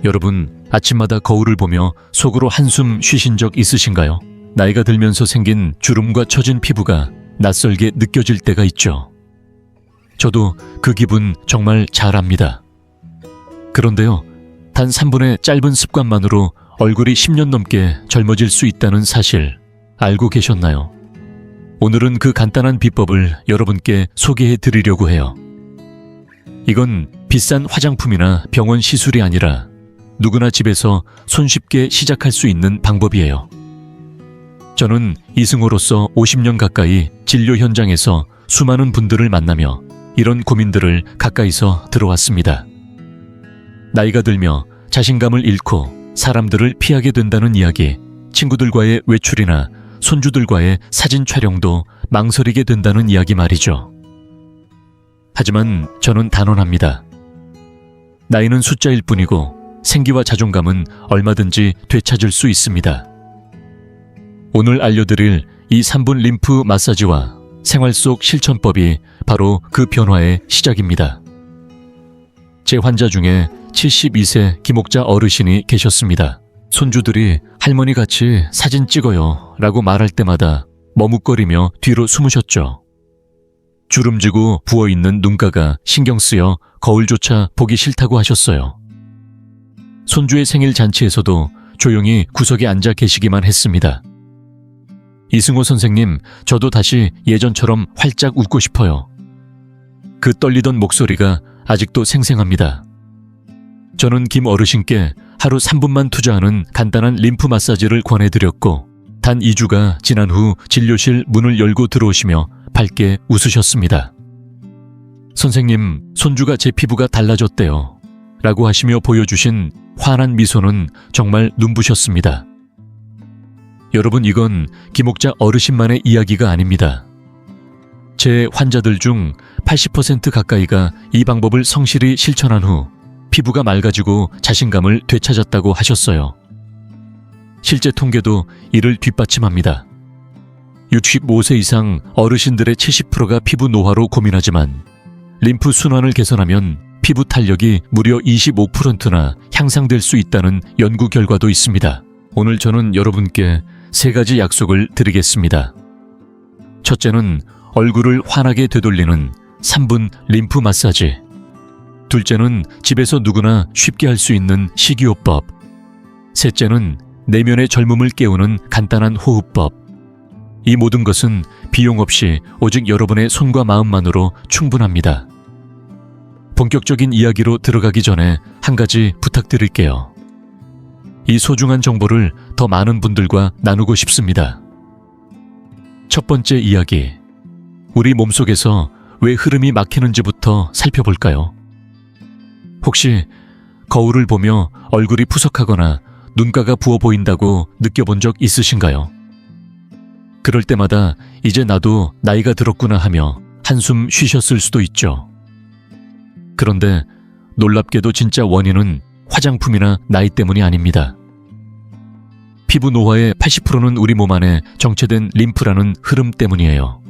여러분, 아침마다 거울을 보며 속으로 한숨 쉬신 적 있으신가요? 나이가 들면서 생긴 주름과 처진 피부가 낯설게 느껴질 때가 있죠. 저도 그 기분 정말 잘 압니다. 그런데요, 단 3분의 짧은 습관만으로 얼굴이 10년 넘게 젊어질 수 있다는 사실 알고 계셨나요? 오늘은 그 간단한 비법을 여러분께 소개해 드리려고 해요. 이건 비싼 화장품이나 병원 시술이 아니라 누구나 집에서 손쉽게 시작할 수 있는 방법이에요. 저는 이승호로서 50년 가까이 진료 현장에서 수많은 분들을 만나며 이런 고민들을 가까이서 들어왔습니다. 나이가 들며 자신감을 잃고 사람들을 피하게 된다는 이야기, 친구들과의 외출이나 손주들과의 사진 촬영도 망설이게 된다는 이야기 말이죠. 하지만 저는 단언합니다. 나이는 숫자일 뿐이고 생기와 자존감은 얼마든지 되찾을 수 있습니다. 오늘 알려드릴 이 3분 림프 마사지와 생활 속 실천법이 바로 그 변화의 시작입니다. 제 환자 중에 72세 김옥자 어르신이 계셨습니다. 손주들이 할머니같이 사진 찍어요 라고 말할 때마다 머뭇거리며 뒤로 숨으셨죠. 주름지고 부어있는 눈가가 신경 쓰여 거울조차 보기 싫다고 하셨어요. 손주의 생일 잔치에서도 조용히 구석에 앉아 계시기만 했습니다. 이승호 선생님, 저도 다시 예전처럼 활짝 웃고 싶어요. 그 떨리던 목소리가 아직도 생생합니다. 저는 김 어르신께 하루 3분만 투자하는 간단한 림프 마사지를 권해드렸고 단 2주가 지난 후 진료실 문을 열고 들어오시며 밝게 웃으셨습니다. 선생님, 손주가 제 피부가 달라졌대요 라고 하시며 보여주신 환한 미소는 정말 눈부셨습니다. 여러분, 이건 김옥자 어르신만의 이야기가 아닙니다. 제 환자들 중 80% 가까이가 이 방법을 성실히 실천한 후 피부가 맑아지고 자신감을 되찾았다고 하셨어요. 실제 통계도 이를 뒷받침합니다. 65세 이상 어르신들의 70%가 피부 노화로 고민하지만 림프 순환을 개선하면 피부 탄력이 무려 25%나 향상될 수 있다는 연구 결과도 있습니다. 오늘 저는 여러분께 3가지 약속을 드리겠습니다. 첫째는 얼굴을 환하게 되돌리는 3분 림프 마사지. 둘째는 집에서 누구나 쉽게 할 수 있는 식이요법. 셋째는 내면의 젊음을 깨우는 간단한 호흡법. 이 모든 것은 비용 없이 오직 여러분의 손과 마음만으로 충분합니다. 본격적인 이야기로 들어가기 전에 한 가지 부탁드릴게요. 이 소중한 정보를 더 많은 분들과 나누고 싶습니다. 첫 번째 이야기. 우리 몸속에서 왜 흐름이 막히는지부터 살펴볼까요? 혹시 거울을 보며 얼굴이 푸석하거나 눈가가 부어 보인다고 느껴본 적 있으신가요? 그럴 때마다 이제 나도 나이가 들었구나 하며 한숨 쉬셨을 수도 있죠. 그런데 놀랍게도 진짜 원인은 화장품이나 나이 때문이 아닙니다. 피부 노화의 80%는 우리 몸 안에 정체된 림프라는 흐름 때문이에요.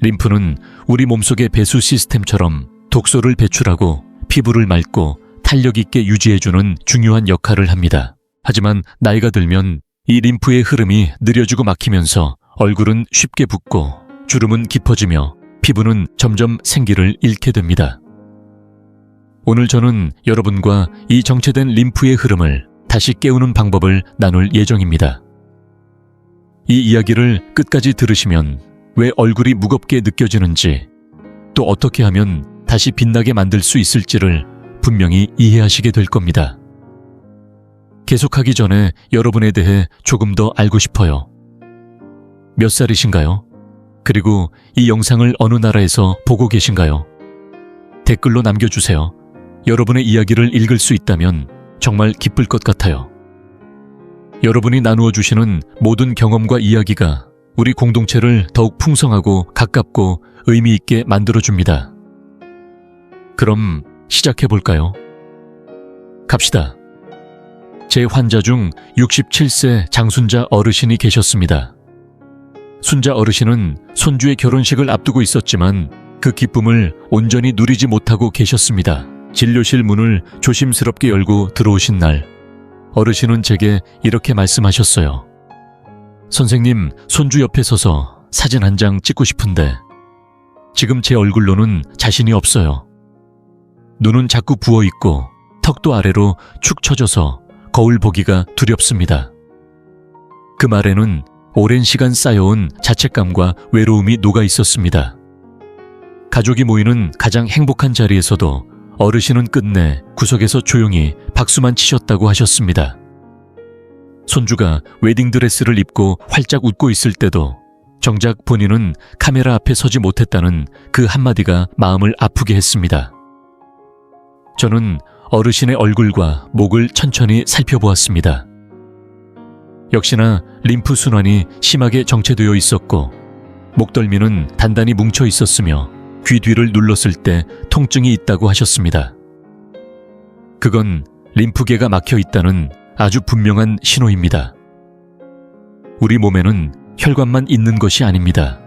림프는 우리 몸속의 배수 시스템처럼 독소를 배출하고 피부를 맑고 탄력 있게 유지해주는 중요한 역할을 합니다. 하지만 나이가 들면 이 림프의 흐름이 느려지고 막히면서 얼굴은 쉽게 붓고 주름은 깊어지며 피부는 점점 생기를 잃게 됩니다. 오늘 저는 여러분과 이 정체된 림프의 흐름을 다시 깨우는 방법을 나눌 예정입니다. 이 이야기를 끝까지 들으시면 왜 얼굴이 무겁게 느껴지는지, 또 어떻게 하면 다시 빛나게 만들 수 있을지를 분명히 이해하시게 될 겁니다. 계속하기 전에 여러분에 대해 조금 더 알고 싶어요. 몇 살이신가요? 그리고 이 영상을 어느 나라에서 보고 계신가요? 댓글로 남겨주세요. 여러분의 이야기를 읽을 수 있다면 정말 기쁠 것 같아요. 여러분이 나누어 주시는 모든 경험과 이야기가 우리 공동체를 더욱 풍성하고 가깝고 의미 있게 만들어줍니다. 그럼 시작해볼까요? 갑시다. 제 환자 중 67세 장순자 어르신이 계셨습니다. 순자 어르신은 손주의 결혼식을 앞두고 있었지만 그 기쁨을 온전히 누리지 못하고 계셨습니다. 진료실 문을 조심스럽게 열고 들어오신 날, 어르신은 제게 이렇게 말씀하셨어요. 선생님, 손주 옆에 서서 사진 한 장 찍고 싶은데 지금 제 얼굴로는 자신이 없어요. 눈은 자꾸 부어있고 턱도 아래로 축 처져서 거울 보기가 두렵습니다. 그 말에는 오랜 시간 쌓여온 자책감과 외로움이 녹아 있었습니다. 가족이 모이는 가장 행복한 자리에서도 어르신은 끝내 구석에서 조용히 박수만 치셨다고 하셨습니다. 손주가 웨딩드레스를 입고 활짝 웃고 있을 때도 정작 본인은 카메라 앞에 서지 못했다는 그 한마디가 마음을 아프게 했습니다. 저는 어르신의 얼굴과 목을 천천히 살펴보았습니다. 역시나 림프 순환이 심하게 정체되어 있었고 목덜미는 단단히 뭉쳐 있었으며 귀 뒤를 눌렀을 때 통증이 있다고 하셨습니다. 그건 림프계가 막혀 있다는 아주 분명한 신호입니다. 우리 몸에는 혈관만 있는 것이 아닙니다.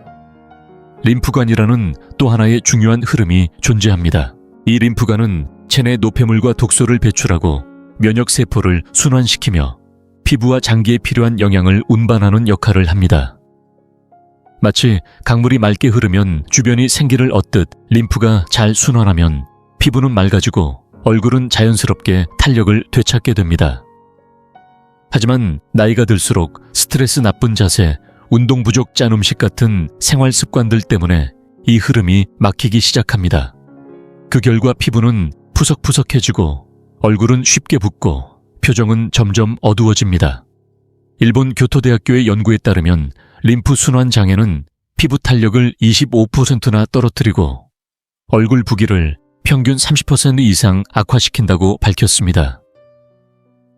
림프관이라는 또 하나의 중요한 흐름이 존재합니다. 이 림프관은 체내 노폐물과 독소를 배출하고 면역세포를 순환시키며 피부와 장기에 필요한 영양을 운반하는 역할을 합니다. 마치 강물이 맑게 흐르면 주변이 생기를 얻듯 림프가 잘 순환하면 피부는 맑아지고 얼굴은 자연스럽게 탄력을 되찾게 됩니다. 하지만 나이가 들수록 스트레스, 나쁜 자세, 운동 부족, 짠 음식 같은 생활 습관들 때문에 이 흐름이 막히기 시작합니다. 그 결과 피부는 푸석푸석해지고 얼굴은 쉽게 붓고 표정은 점점 어두워집니다. 일본 교토대학교의 연구에 따르면 림프 순환 장애는 피부 탄력을 25%나 떨어뜨리고 얼굴 부기를 평균 30% 이상 악화시킨다고 밝혔습니다.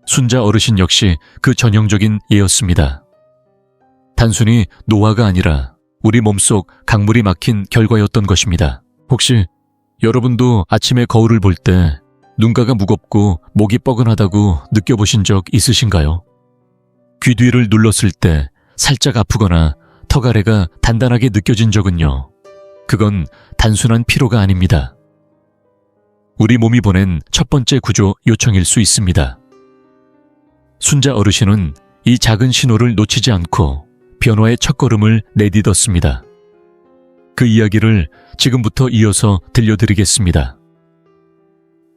순자 어르신 역시 그 전형적인 예였습니다. 단순히 노화가 아니라 우리 몸속 강물이 막힌 결과였던 것입니다. 혹시 여러분도 아침에 거울을 볼 때 눈가가 무겁고 목이 뻐근하다고 느껴보신 적 있으신가요? 귀 뒤를 눌렀을 때 살짝 아프거나 턱 아래가 단단하게 느껴진 적은요? 그건 단순한 피로가 아닙니다. 우리 몸이 보낸 첫 번째 구조 요청일 수 있습니다. 순자 어르신은 이 작은 신호를 놓치지 않고 변화의 첫걸음을 내딛었습니다. 그 이야기를 지금부터 이어서 들려드리겠습니다.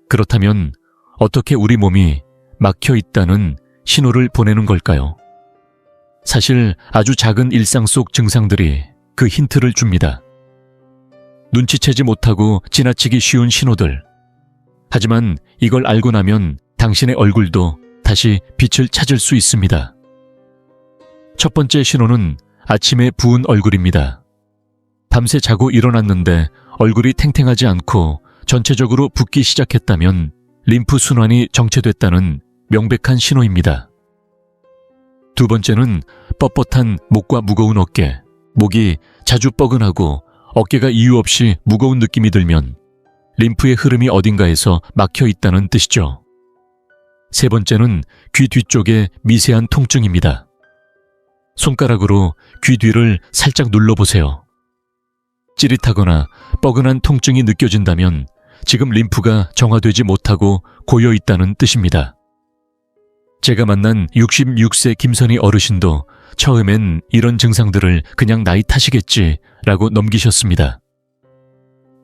그렇다면 어떻게 우리 몸이 막혀 있다는 신호를 보내는 걸까요? 사실 아주 작은 일상 속 증상들이 그 힌트를 줍니다. 눈치채지 못하고 지나치기 쉬운 신호들. 하지만 이걸 알고 나면 당신의 얼굴도 다시 빛을 찾을 수 있습니다. 첫 번째 신호는 아침에 부은 얼굴입니다. 밤새 자고 일어났는데 얼굴이 탱탱하지 않고 전체적으로 붓기 시작했다면 림프 순환이 정체됐다는 명백한 신호입니다. 두 번째는 뻣뻣한 목과 무거운 어깨, 목이 자주 뻐근하고 어깨가 이유 없이 무거운 느낌이 들면 림프의 흐름이 어딘가에서 막혀 있다는 뜻이죠. 세 번째는 귀 뒤쪽에 미세한 통증입니다. 손가락으로 귀 뒤를 살짝 눌러보세요. 찌릿하거나 뻐근한 통증이 느껴진다면 지금 림프가 정화되지 못하고 고여 있다는 뜻입니다. 제가 만난 66세 김선희 어르신도 처음엔 이런 증상들을 그냥 나이 탓이겠지라고 넘기셨습니다.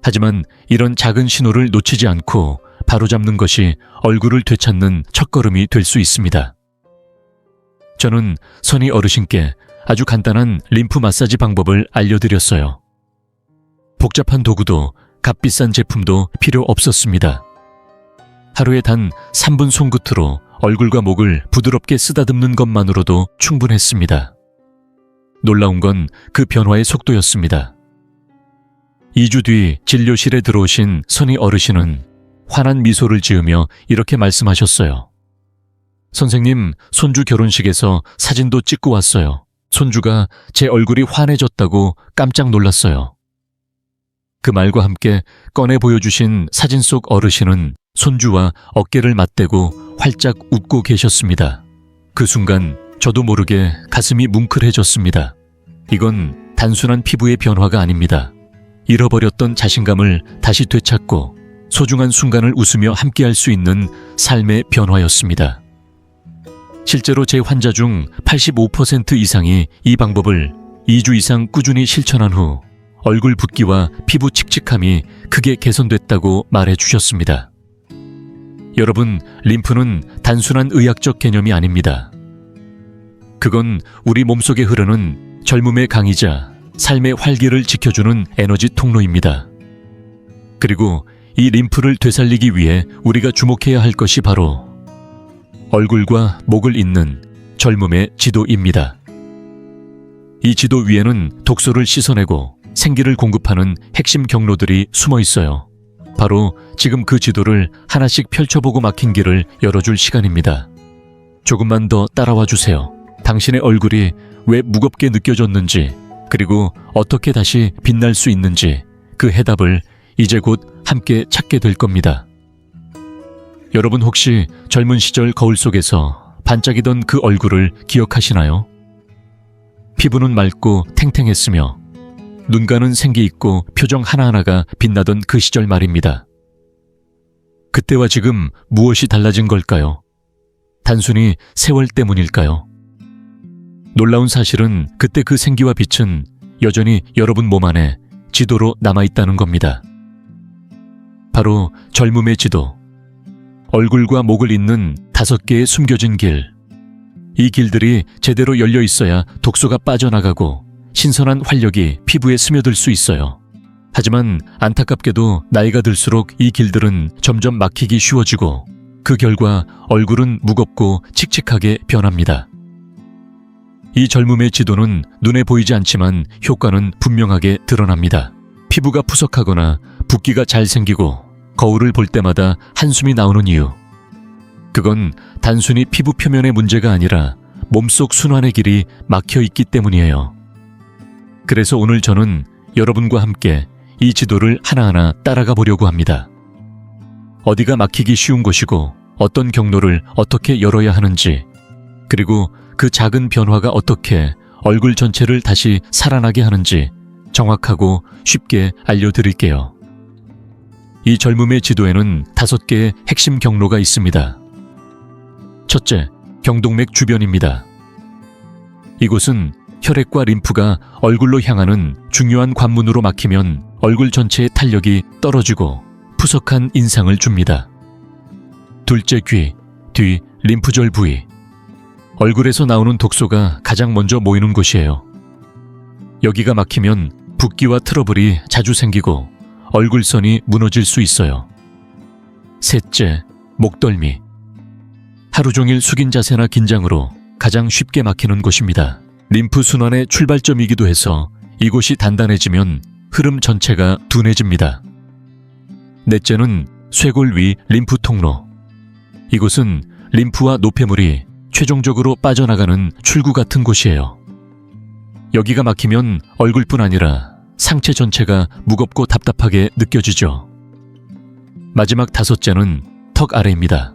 하지만 이런 작은 신호를 놓치지 않고 바로잡는 것이 얼굴을 되찾는 첫걸음이 될 수 있습니다. 저는 선희 어르신께 아주 간단한 림프 마사지 방법을 알려드렸어요. 복잡한 도구도 값비싼 제품도 필요 없었습니다. 하루에 단 3분 손끝으로 얼굴과 목을 부드럽게 쓰다듬는 것만으로도 충분했습니다. 놀라운 건 그 변화의 속도였습니다. 2주 뒤 진료실에 들어오신 선희 어르신은 환한 미소를 지으며 이렇게 말씀하셨어요. 선생님, 손주 결혼식에서 사진도 찍고 왔어요. 손주가 제 얼굴이 환해졌다고 깜짝 놀랐어요. 그 말과 함께 꺼내 보여주신 사진 속 어르신은 손주와 어깨를 맞대고 활짝 웃고 계셨습니다. 그 순간 저도 모르게 가슴이 뭉클해졌습니다. 이건 단순한 피부의 변화가 아닙니다. 잃어버렸던 자신감을 다시 되찾고 소중한 순간을 웃으며 함께할 수 있는 삶의 변화였습니다. 실제로 제 환자 중 85% 이상이 이 방법을 2주 이상 꾸준히 실천한 후 얼굴 붓기와 피부 칙칙함이 크게 개선됐다고 말해 주셨습니다. 여러분, 림프는 단순한 의학적 개념이 아닙니다. 그건 우리 몸속에 흐르는 젊음의 강이자 삶의 활기를 지켜주는 에너지 통로입니다. 그리고 이 림프를 되살리기 위해 우리가 주목해야 할 것이 바로 얼굴과 목을 잇는 젊음의 지도입니다. 이 지도 위에는 독소를 씻어내고 생기를 공급하는 핵심 경로들이 숨어 있어요. 바로 지금 그 지도를 하나씩 펼쳐보고 막힌 길을 열어줄 시간입니다. 조금만 더 따라와 주세요. 당신의 얼굴이 왜 무겁게 느껴졌는지, 그리고 어떻게 다시 빛날 수 있는지 그 해답을 이제 곧 함께 찾게 될 겁니다. 여러분, 혹시 젊은 시절 거울 속에서 반짝이던 그 얼굴을 기억하시나요? 피부는 맑고 탱탱했으며 눈가는 생기 있고 표정 하나하나가 빛나던 그 시절 말입니다. 그때와 지금 무엇이 달라진 걸까요? 단순히 세월 때문일까요? 놀라운 사실은 그때 그 생기와 빛은 여전히 여러분 몸 안에 지도로 남아있다는 겁니다. 바로 젊음의 지도, 얼굴과 목을 잇는 5개의 숨겨진 길. 이 길들이 제대로 열려 있어야 독소가 빠져나가고 신선한 활력이 피부에 스며들 수 있어요. 하지만 안타깝게도 나이가 들수록 이 길들은 점점 막히기 쉬워지고 그 결과 얼굴은 무겁고 칙칙하게 변합니다. 이 젊음의 지도는 눈에 보이지 않지만 효과는 분명하게 드러납니다. 피부가 푸석하거나 붓기가 잘 생기고 거울을 볼 때마다 한숨이 나오는 이유. 그건 단순히 피부 표면의 문제가 아니라 몸속 순환의 길이 막혀 있기 때문이에요. 그래서 오늘 저는 여러분과 함께 이 지도를 하나하나 따라가 보려고 합니다. 어디가 막히기 쉬운 곳이고 어떤 경로를 어떻게 열어야 하는지, 그리고 그 작은 변화가 어떻게 얼굴 전체를 다시 살아나게 하는지 정확하고 쉽게 알려드릴게요. 이 젊음의 지도에는 5개의 핵심 경로가 있습니다. 첫째, 경동맥 주변입니다. 이곳은 혈액과 림프가 얼굴로 향하는 중요한 관문으로 막히면 얼굴 전체의 탄력이 떨어지고 푸석한 인상을 줍니다. 둘째, 귀, 뒤, 림프절 부위. 얼굴에서 나오는 독소가 가장 먼저 모이는 곳이에요. 여기가 막히면 붓기와 트러블이 자주 생기고 얼굴선이 무너질 수 있어요. 셋째, 목덜미. 하루 종일 숙인 자세나 긴장으로 가장 쉽게 막히는 곳입니다. 림프 순환의 출발점이기도 해서 이곳이 단단해지면 흐름 전체가 둔해집니다. 넷째는 쇄골 위 림프 통로. 이곳은 림프와 노폐물이 최종적으로 빠져나가는 출구 같은 곳이에요. 여기가 막히면 얼굴뿐 아니라 상체 전체가 무겁고 답답하게 느껴지죠. 마지막 5째는 턱 아래입니다.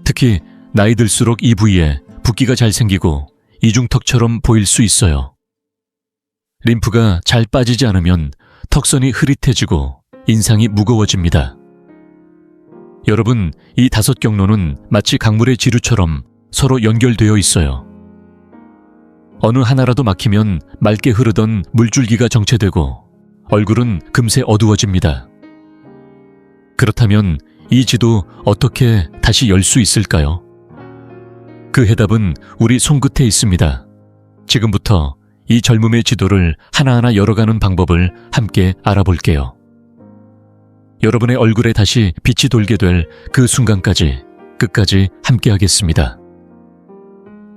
특히 나이 들수록 이 부위에 붓기가 잘 생기고 이중턱처럼 보일 수 있어요. 림프가 잘 빠지지 않으면 턱선이 흐릿해지고 인상이 무거워집니다. 여러분, 이 5경로는 마치 강물의 지류처럼 서로 연결되어 있어요. 어느 하나라도 막히면 맑게 흐르던 물줄기가 정체되고 얼굴은 금세 어두워집니다. 그렇다면 이 지도 어떻게 다시 열 수 있을까요? 그 해답은 우리 손끝에 있습니다. 지금부터 이 젊음의 지도를 하나하나 열어가는 방법을 함께 알아볼게요. 여러분의 얼굴에 다시 빛이 돌게 될 그 순간까지 끝까지 함께 하겠습니다.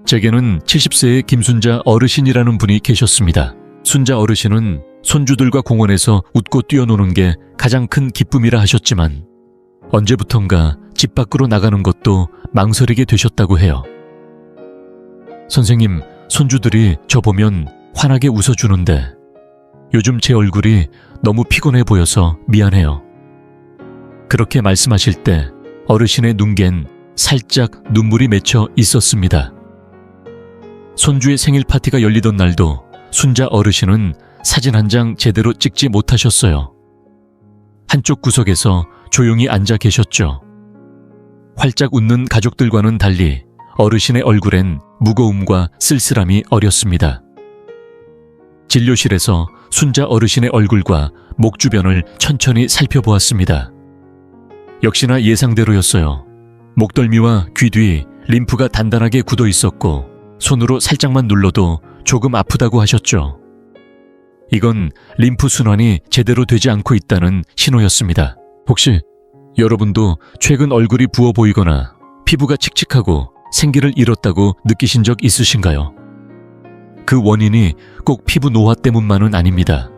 제게는 70세의 김순자 어르신이라는 분이 계셨습니다. 순자 어르신은 손주들과 공원에서 웃고 뛰어노는 게 가장 큰 기쁨이라 하셨지만 언제부턴가 집 밖으로 나가는 것도 망설이게 되셨다고 해요. 선생님, 손주들이 저 보면 환하게 웃어주는데 요즘 제 얼굴이 너무 피곤해 보여서 미안해요. 그렇게 말씀하실 때 어르신의 눈겐 살짝 눈물이 맺혀 있었습니다. 손주의 생일 파티가 열리던 날도 순자 어르신은 사진 한 장 제대로 찍지 못하셨어요. 한쪽 구석에서 조용히 앉아 계셨죠. 활짝 웃는 가족들과는 달리 어르신의 얼굴엔 무거움과 쓸쓸함이 어렸습니다. 진료실에서 순자 어르신의 얼굴과 목 주변을 천천히 살펴보았습니다. 역시나 예상대로였어요. 목덜미와 귀 뒤 림프가 단단하게 굳어 있었고 손으로 살짝만 눌러도 조금 아프다고 하셨죠. 이건 림프 순환이 제대로 되지 않고 있다는 신호였습니다. 혹시 여러분도 최근 얼굴이 부어 보이거나 피부가 칙칙하고 생기를 잃었다고 느끼신 적 있으신가요? 그 원인이 꼭 피부 노화 때문만은 아닙니다.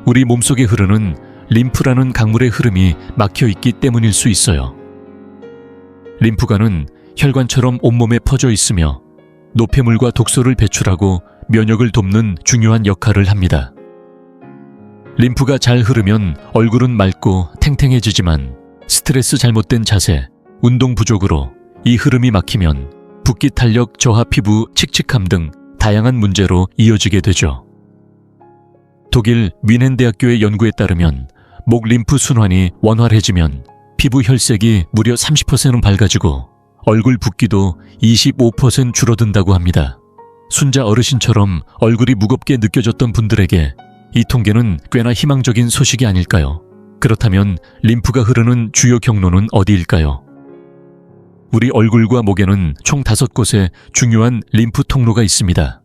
우리 몸속에 흐르는 림프라는 강물의 흐름이 막혀 있기 때문일 수 있어요. 림프관은 혈관처럼 온몸에 퍼져 있으며 노폐물과 독소를 배출하고 면역을 돕는 중요한 역할을 합니다. 림프가 잘 흐르면 얼굴은 맑고 탱탱해지지만 스트레스, 잘못된 자세, 운동 부족으로 이 흐름이 막히면 붓기, 탄력, 저하, 피부, 칙칙함 등 다양한 문제로 이어지게 되죠. 독일 뮌헨 대학교의 연구에 따르면 목 림프 순환이 원활해지면 피부 혈색이 무려 30%는 밝아지고 얼굴 붓기도 25% 줄어든다고 합니다. 순자 어르신처럼 얼굴이 무겁게 느껴졌던 분들에게 이 통계는 꽤나 희망적인 소식이 아닐까요? 그렇다면 림프가 흐르는 주요 경로는 어디일까요? 우리 얼굴과 목에는 총 5곳의 중요한 림프 통로가 있습니다.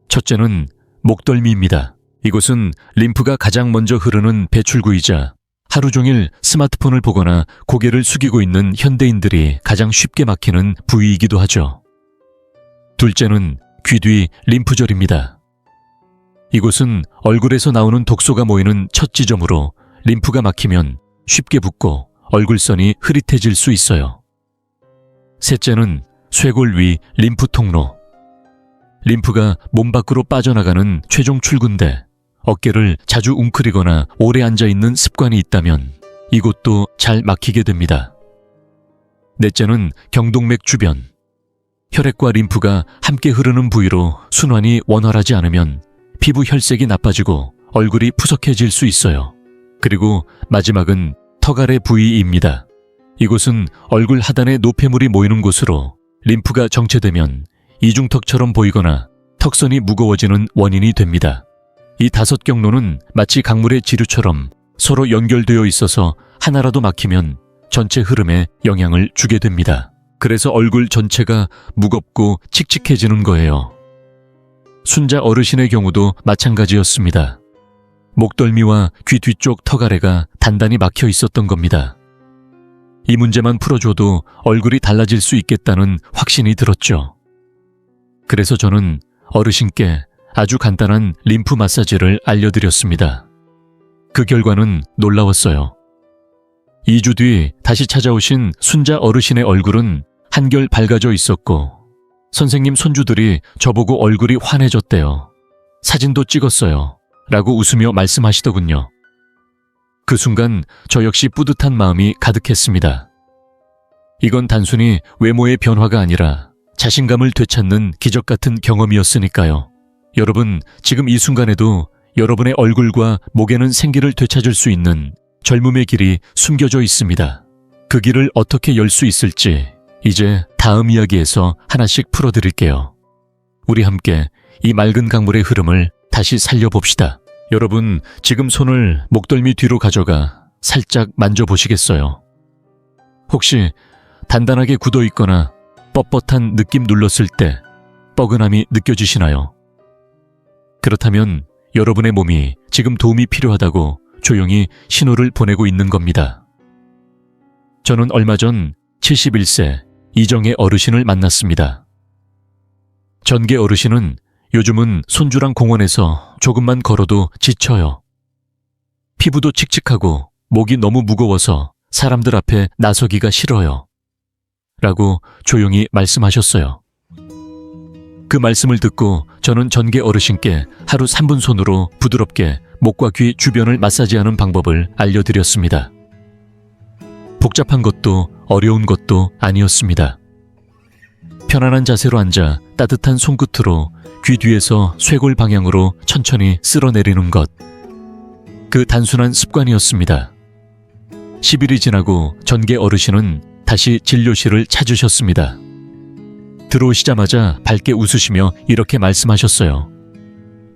첫째는 목덜미입니다. 이곳은 림프가 가장 먼저 흐르는 배출구이자 하루 종일 스마트폰을 보거나 고개를 숙이고 있는 현대인들이 가장 쉽게 막히는 부위이기도 하죠. 둘째는 귀 뒤 림프절입니다. 이곳은 얼굴에서 나오는 독소가 모이는 첫 지점으로 림프가 막히면 쉽게 붓고 얼굴선이 흐릿해질 수 있어요. 셋째는 쇄골 위 림프 통로. 림프가 몸 밖으로 빠져나가는 최종 출구인데 어깨를 자주 웅크리거나 오래 앉아있는 습관이 있다면 이곳도 잘 막히게 됩니다. 넷째는 경동맥 주변. 혈액과 림프가 함께 흐르는 부위로 순환이 원활하지 않으면 피부 혈색이 나빠지고 얼굴이 푸석해질 수 있어요. 그리고 마지막은 턱 아래 부위입니다. 이곳은 얼굴 하단에 노폐물이 모이는 곳으로 림프가 정체되면 이중턱처럼 보이거나 턱선이 무거워지는 원인이 됩니다. 이 5 경로는 마치 강물의 지류처럼 서로 연결되어 있어서 하나라도 막히면 전체 흐름에 영향을 주게 됩니다. 그래서 얼굴 전체가 무겁고 칙칙해지는 거예요. 순자 어르신의 경우도 마찬가지였습니다. 목덜미와 귀 뒤쪽 턱 아래가 단단히 막혀 있었던 겁니다. 이 문제만 풀어줘도 얼굴이 달라질 수 있겠다는 확신이 들었죠. 그래서 저는 어르신께 아주 간단한 림프 마사지를 알려드렸습니다. 그 결과는 놀라웠어요. 2주 뒤 다시 찾아오신 순자 어르신의 얼굴은 한결 밝아져 있었고 선생님 손주들이 저보고 얼굴이 환해졌대요. 사진도 찍었어요. 라고 웃으며 말씀하시더군요. 그 순간 저 역시 뿌듯한 마음이 가득했습니다. 이건 단순히 외모의 변화가 아니라 자신감을 되찾는 기적 같은 경험이었으니까요. 여러분, 지금 이 순간에도 여러분의 얼굴과 목에는 생기를 되찾을 수 있는 젊음의 길이 숨겨져 있습니다. 그 길을 어떻게 열 수 있을지 이제 다음 이야기에서 하나씩 풀어드릴게요. 우리 함께 이 맑은 강물의 흐름을 다시 살려봅시다. 여러분, 지금 손을 목덜미 뒤로 가져가 살짝 만져보시겠어요? 혹시 단단하게 굳어 있거나 뻣뻣한 느낌 눌렀을 때 뻐근함이 느껴지시나요? 그렇다면 여러분의 몸이 지금 도움이 필요하다고 조용히 신호를 보내고 있는 겁니다. 저는 얼마 전 71세 이정의 어르신을 만났습니다. 전계 어르신은 요즘은 손주랑 공원에서 조금만 걸어도 지쳐요. 피부도 칙칙하고 목이 너무 무거워서 사람들 앞에 나서기가 싫어요. 라고 조용히 말씀하셨어요. 그 말씀을 듣고 저는 전계 어르신께 하루 3분 손으로 부드럽게 목과 귀 주변을 마사지하는 방법을 알려드렸습니다. 복잡한 것도 어려운 것도 아니었습니다. 편안한 자세로 앉아 따뜻한 손끝으로 귀 뒤에서 쇄골 방향으로 천천히 쓸어내리는 것. 그 단순한 습관이었습니다. 10일이 지나고 전계 어르신은 다시 진료실을 찾으셨습니다. 들어오시자마자 밝게 웃으시며 이렇게 말씀하셨어요.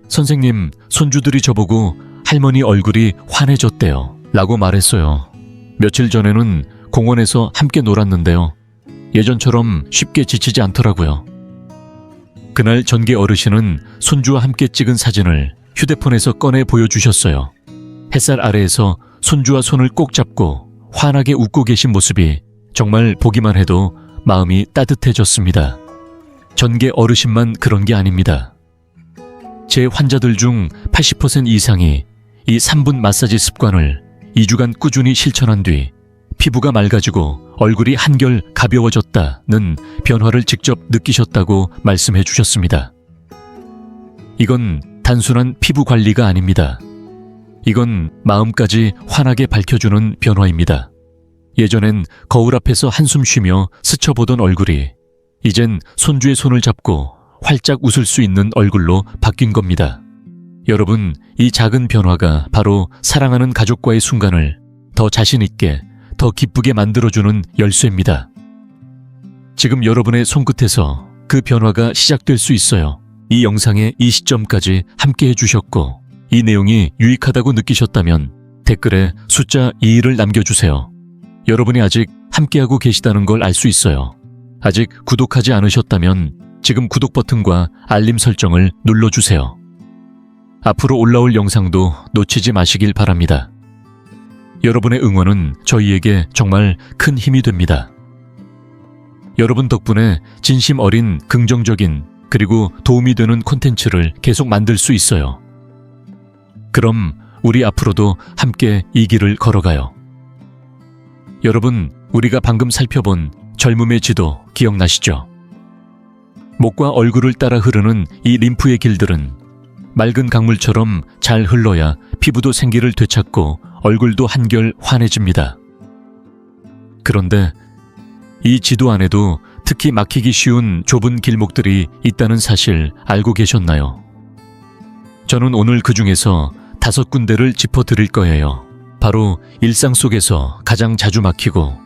선생님, 손주들이 저보고 할머니 얼굴이 환해졌대요. 라고 말했어요. 며칠 전에는 공원에서 함께 놀았는데요. 예전처럼 쉽게 지치지 않더라고요. 그날 전계 어르신은 손주와 함께 찍은 사진을 휴대폰에서 꺼내 보여주셨어요. 햇살 아래에서 손주와 손을 꼭 잡고 환하게 웃고 계신 모습이 정말 보기만 해도 마음이 따뜻해졌습니다. 전계 어르신만 그런 게 아닙니다. 제 환자들 중 80% 이상이 이 3분 마사지 습관을 2주간 꾸준히 실천한 뒤 피부가 맑아지고 얼굴이 한결 가벼워졌다는 변화를 직접 느끼셨다고 말씀해 주셨습니다. 이건 단순한 피부 관리가 아닙니다. 이건 마음까지 환하게 밝혀주는 변화입니다. 예전엔 거울 앞에서 한숨 쉬며 스쳐보던 얼굴이 이젠 손주의 손을 잡고 활짝 웃을 수 있는 얼굴로 바뀐 겁니다. 여러분, 이 작은 변화가 바로 사랑하는 가족과의 순간을 더 자신 있게, 더 기쁘게 만들어주는 열쇠입니다. 지금 여러분의 손끝에서 그 변화가 시작될 수 있어요. 이 영상의 이 시점까지 함께 해주셨고 이 내용이 유익하다고 느끼셨다면 댓글에 숫자 2를 남겨주세요. 여러분이 아직 함께하고 계시다는 걸 알 수 있어요. 아직 구독하지 않으셨다면 지금 구독 버튼과 알림 설정을 눌러주세요. 앞으로 올라올 영상도 놓치지 마시길 바랍니다. 여러분의 응원은 저희에게 정말 큰 힘이 됩니다. 여러분 덕분에 진심 어린 긍정적인 그리고 도움이 되는 콘텐츠를 계속 만들 수 있어요. 그럼 우리 앞으로도 함께 이 길을 걸어가요. 여러분, 우리가 방금 살펴본 젊음의 지도 기억나시죠? 목과 얼굴을 따라 흐르는 이 림프의 길들은 맑은 강물처럼 잘 흘러야 피부도 생기를 되찾고 얼굴도 한결 환해집니다. 그런데 이 지도 안에도 특히 막히기 쉬운 좁은 길목들이 있다는 사실 알고 계셨나요? 저는 오늘 그 중에서 5군데를 짚어드릴 거예요. 바로 일상 속에서 가장 자주 막히고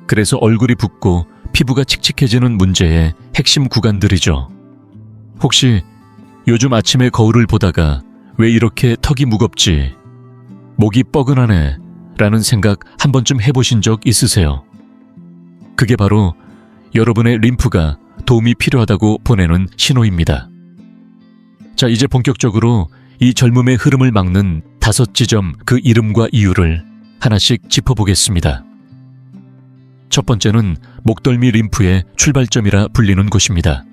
그래서 얼굴이 붓고 피부가 칙칙해지는 문제의 핵심 구간들이죠. 혹시 요즘 아침에 거울을 보다가 왜 이렇게 턱이 무겁지? 목이 뻐근하네 라는 생각 한 번쯤 해보신 적 있으세요? 그게 바로 여러분의 림프가 도움이 필요하다고 보내는 신호입니다. 자, 이제 본격적으로 이 젊음의 흐름을 막는 5지점 그 이름과 이유를 하나씩 짚어보겠습니다. 첫 번째는 목덜미 림프의 출발점이라 불리는 곳입니다.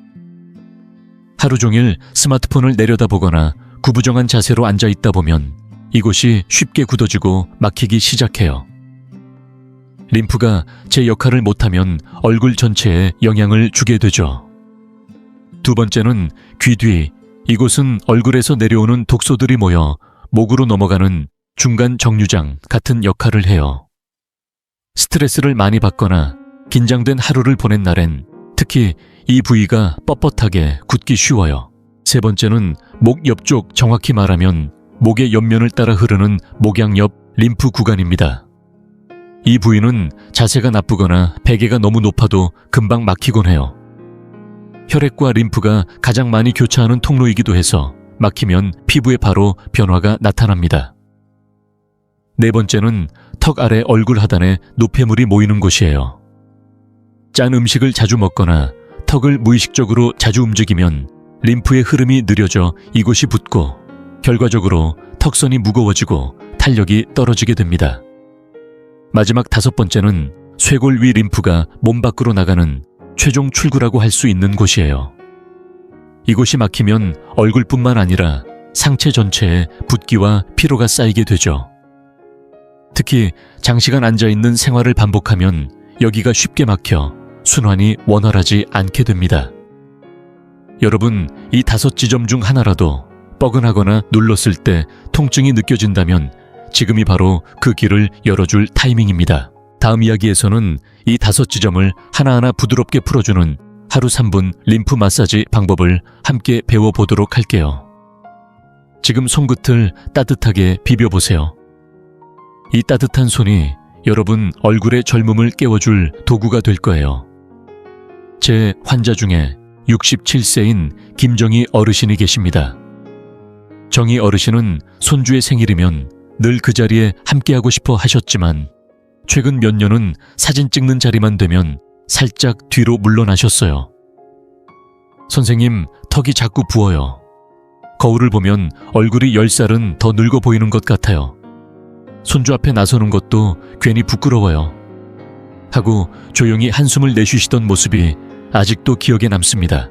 하루 종일 스마트폰을 내려다보거나 구부정한 자세로 앉아있다 보면 이곳이 쉽게 굳어지고 막히기 시작해요. 림프가 제 역할을 못하면 얼굴 전체에 영향을 주게 되죠. 두 번째는 귀 뒤, 이곳은 얼굴에서 내려오는 독소들이 모여 목으로 넘어가는 중간 정류장 같은 역할을 해요. 스트레스를 많이 받거나 긴장된 하루를 보낸 날엔 특히 이 부위가 뻣뻣하게 굳기 쉬워요. 세 번째는 목 옆쪽, 정확히 말하면 목의 옆면을 따라 흐르는 목양 옆 림프 구간입니다. 이 부위는 자세가 나쁘거나 베개가 너무 높아도 금방 막히곤 해요. 혈액과 림프가 가장 많이 교차하는 통로이기도 해서 막히면 피부에 바로 변화가 나타납니다. 네 번째는 턱 아래 얼굴 하단에 노폐물이 모이는 곳이에요. 짠 음식을 자주 먹거나 턱을 무의식적으로 자주 움직이면 림프의 흐름이 느려져 이곳이 붓고 결과적으로 턱선이 무거워지고 탄력이 떨어지게 됩니다. 마지막 5번째는 쇄골 위 림프가 몸 밖으로 나가는 최종 출구라고 할 수 있는 곳이에요. 이곳이 막히면 얼굴뿐만 아니라 상체 전체에 붓기와 피로가 쌓이게 되죠. 특히 장시간 앉아있는 생활을 반복하면 여기가 쉽게 막혀 순환이 원활하지 않게 됩니다. 여러분, 이 5지점 중 하나라도 뻐근하거나 눌렀을 때 통증이 느껴진다면 지금이 바로 그 길을 열어줄 타이밍입니다. 다음 이야기에서는 이 5지점을 하나하나 부드럽게 풀어주는 하루 3분 림프 마사지 방법을 함께 배워보도록 할게요. 지금 손끝을 따뜻하게 비벼보세요. 이 따뜻한 손이 여러분 얼굴의 젊음을 깨워줄 도구가 될 거예요. 제 환자 중에 67세인 김정희 어르신이 계십니다. 정희 어르신은 손주의 생일이면 늘 그 자리에 함께하고 싶어 하셨지만 최근 몇 년은 사진 찍는 자리만 되면 살짝 뒤로 물러나셨어요. 선생님, 턱이 자꾸 부어요. 거울을 보면 얼굴이 10살은 더 늙어 보이는 것 같아요. 손주 앞에 나서는 것도 괜히 부끄러워요. 하고 조용히 한숨을 내쉬시던 모습이 아직도 기억에 남습니다.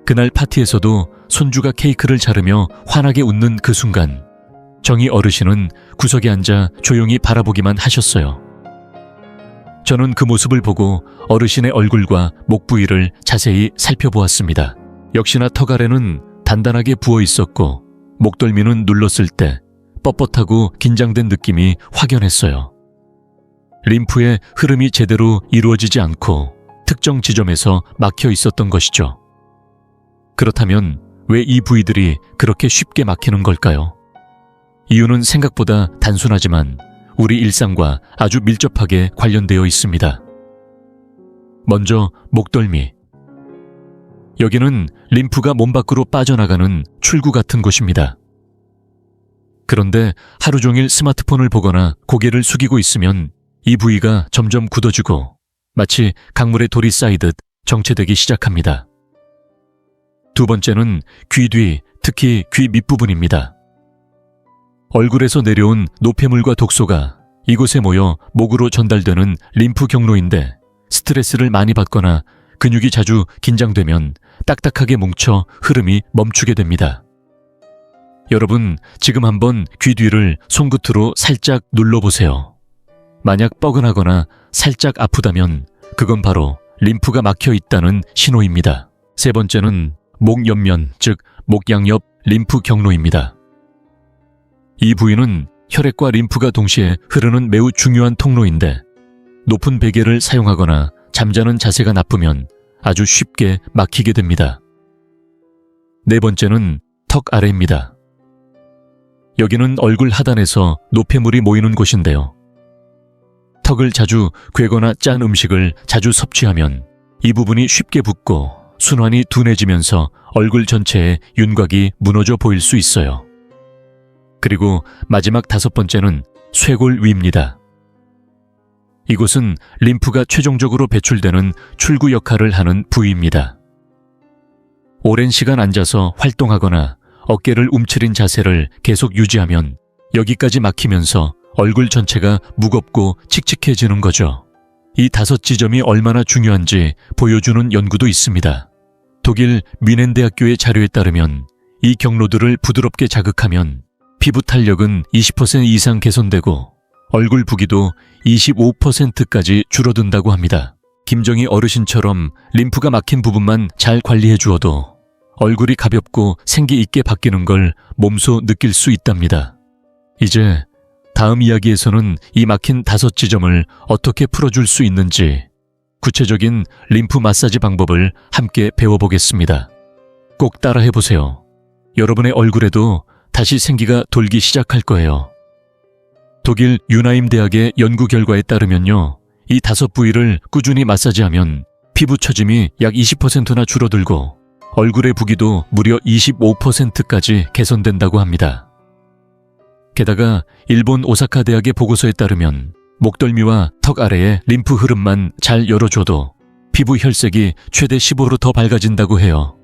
그날 파티에서도 손주가 케이크를 자르며 환하게 웃는 그 순간 정희 어르신은 구석에 앉아 조용히 바라보기만 하셨어요. 저는 그 모습을 보고 어르신의 얼굴과 목 부위를 자세히 살펴보았습니다. 역시나 턱 아래는 단단하게 부어 있었고 목덜미는 눌렀을 때 뻣뻣하고 긴장된 느낌이 확연했어요. 림프의 흐름이 제대로 이루어지지 않고 특정 지점에서 막혀 있었던 것이죠. 그렇다면 왜 이 부위들이 그렇게 쉽게 막히는 걸까요? 이유는 생각보다 단순하지만 우리 일상과 아주 밀접하게 관련되어 있습니다. 먼저 목덜미. 여기는 림프가 몸 밖으로 빠져나가는 출구 같은 곳입니다. 그런데 하루 종일 스마트폰을 보거나 고개를 숙이고 있으면 이 부위가 점점 굳어지고 마치 강물에 돌이 쌓이듯 정체되기 시작합니다. 두 번째는 귀 뒤, 특히 귀 밑부분입니다. 얼굴에서 내려온 노폐물과 독소가 이곳에 모여 목으로 전달되는 림프 경로인데 스트레스를 많이 받거나 근육이 자주 긴장되면 딱딱하게 뭉쳐 흐름이 멈추게 됩니다. 여러분, 지금 한번 귀 뒤를 손끝으로 살짝 눌러보세요. 만약 뻐근하거나 살짝 아프다면 그건 바로 림프가 막혀 있다는 신호입니다. 세 번째는 목 옆면, 즉 목 양옆 림프 경로입니다. 이 부위는 혈액과 림프가 동시에 흐르는 매우 중요한 통로인데 높은 베개를 사용하거나 잠자는 자세가 나쁘면 아주 쉽게 막히게 됩니다. 네 번째는 턱 아래입니다. 여기는 얼굴 하단에서 노폐물이 모이는 곳인데요. 턱을 자주 괴거나 짠 음식을 자주 섭취하면 이 부분이 쉽게 붓고 순환이 둔해지면서 얼굴 전체에 윤곽이 무너져 보일 수 있어요. 그리고 마지막 다섯 번째는 쇄골 위입니다. 이곳은 림프가 최종적으로 배출되는 출구 역할을 하는 부위입니다. 오랜 시간 앉아서 활동하거나 어깨를 움츠린 자세를 계속 유지하면 여기까지 막히면서 얼굴 전체가 무겁고 칙칙해지는 거죠. 이 다섯 지점이 얼마나 중요한지 보여주는 연구도 있습니다. 독일 뮌헨 대학교의 자료에 따르면 이 경로들을 부드럽게 자극하면 피부 탄력은 20% 이상 개선되고 얼굴 부기도 25%까지 줄어든다고 합니다. 김정희 어르신처럼 림프가 막힌 부분만 잘 관리해 주어도 얼굴이 가볍고 생기 있게 바뀌는 걸 몸소 느낄 수 있답니다. 이제 다음 이야기에서는 이 막힌 다섯 지점을 어떻게 풀어줄 수 있는지 구체적인 림프 마사지 방법을 함께 배워보겠습니다. 꼭 따라해보세요. 여러분의 얼굴에도 다시 생기가 돌기 시작할 거예요. 독일 유나임 대학의 연구 결과에 따르면요, 이 다섯 부위를 꾸준히 마사지하면 피부 처짐이 약 20%나 줄어들고 얼굴의 부기도 무려 25%까지 개선된다고 합니다. 게다가 일본 오사카 대학의 보고서에 따르면 목덜미와 턱 아래의 림프 흐름만 잘 열어줘도 피부 혈색이 최대 15로 더 밝아진다고 해요.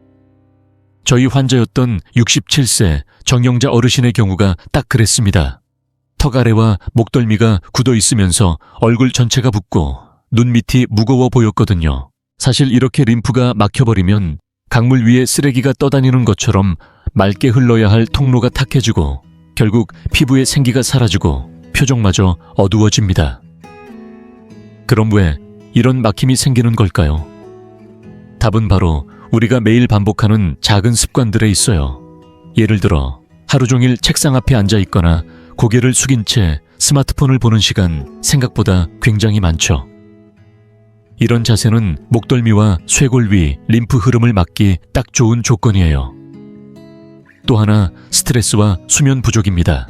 저희 환자였던 67세 정영자 어르신의 경우가 딱 그랬습니다. 턱 아래와 목덜미가 굳어 있으면서 얼굴 전체가 붓고 눈 밑이 무거워 보였거든요. 사실 이렇게 림프가 막혀버리면 강물 위에 쓰레기가 떠다니는 것처럼 맑게 흘러야 할 통로가 탁해지고 결국 피부에 생기가 사라지고 표정마저 어두워집니다. 그럼 왜 이런 막힘이 생기는 걸까요? 답은 바로 우리가 매일 반복하는 작은 습관들에 있어요. 예를 들어 하루 종일 책상 앞에 앉아 있거나 고개를 숙인 채 스마트폰을 보는 시간 생각보다 굉장히 많죠. 이런 자세는 목덜미와 쇄골 위 림프 흐름을 막기 딱 좋은 조건이에요. 또 하나 스트레스와 수면 부족입니다.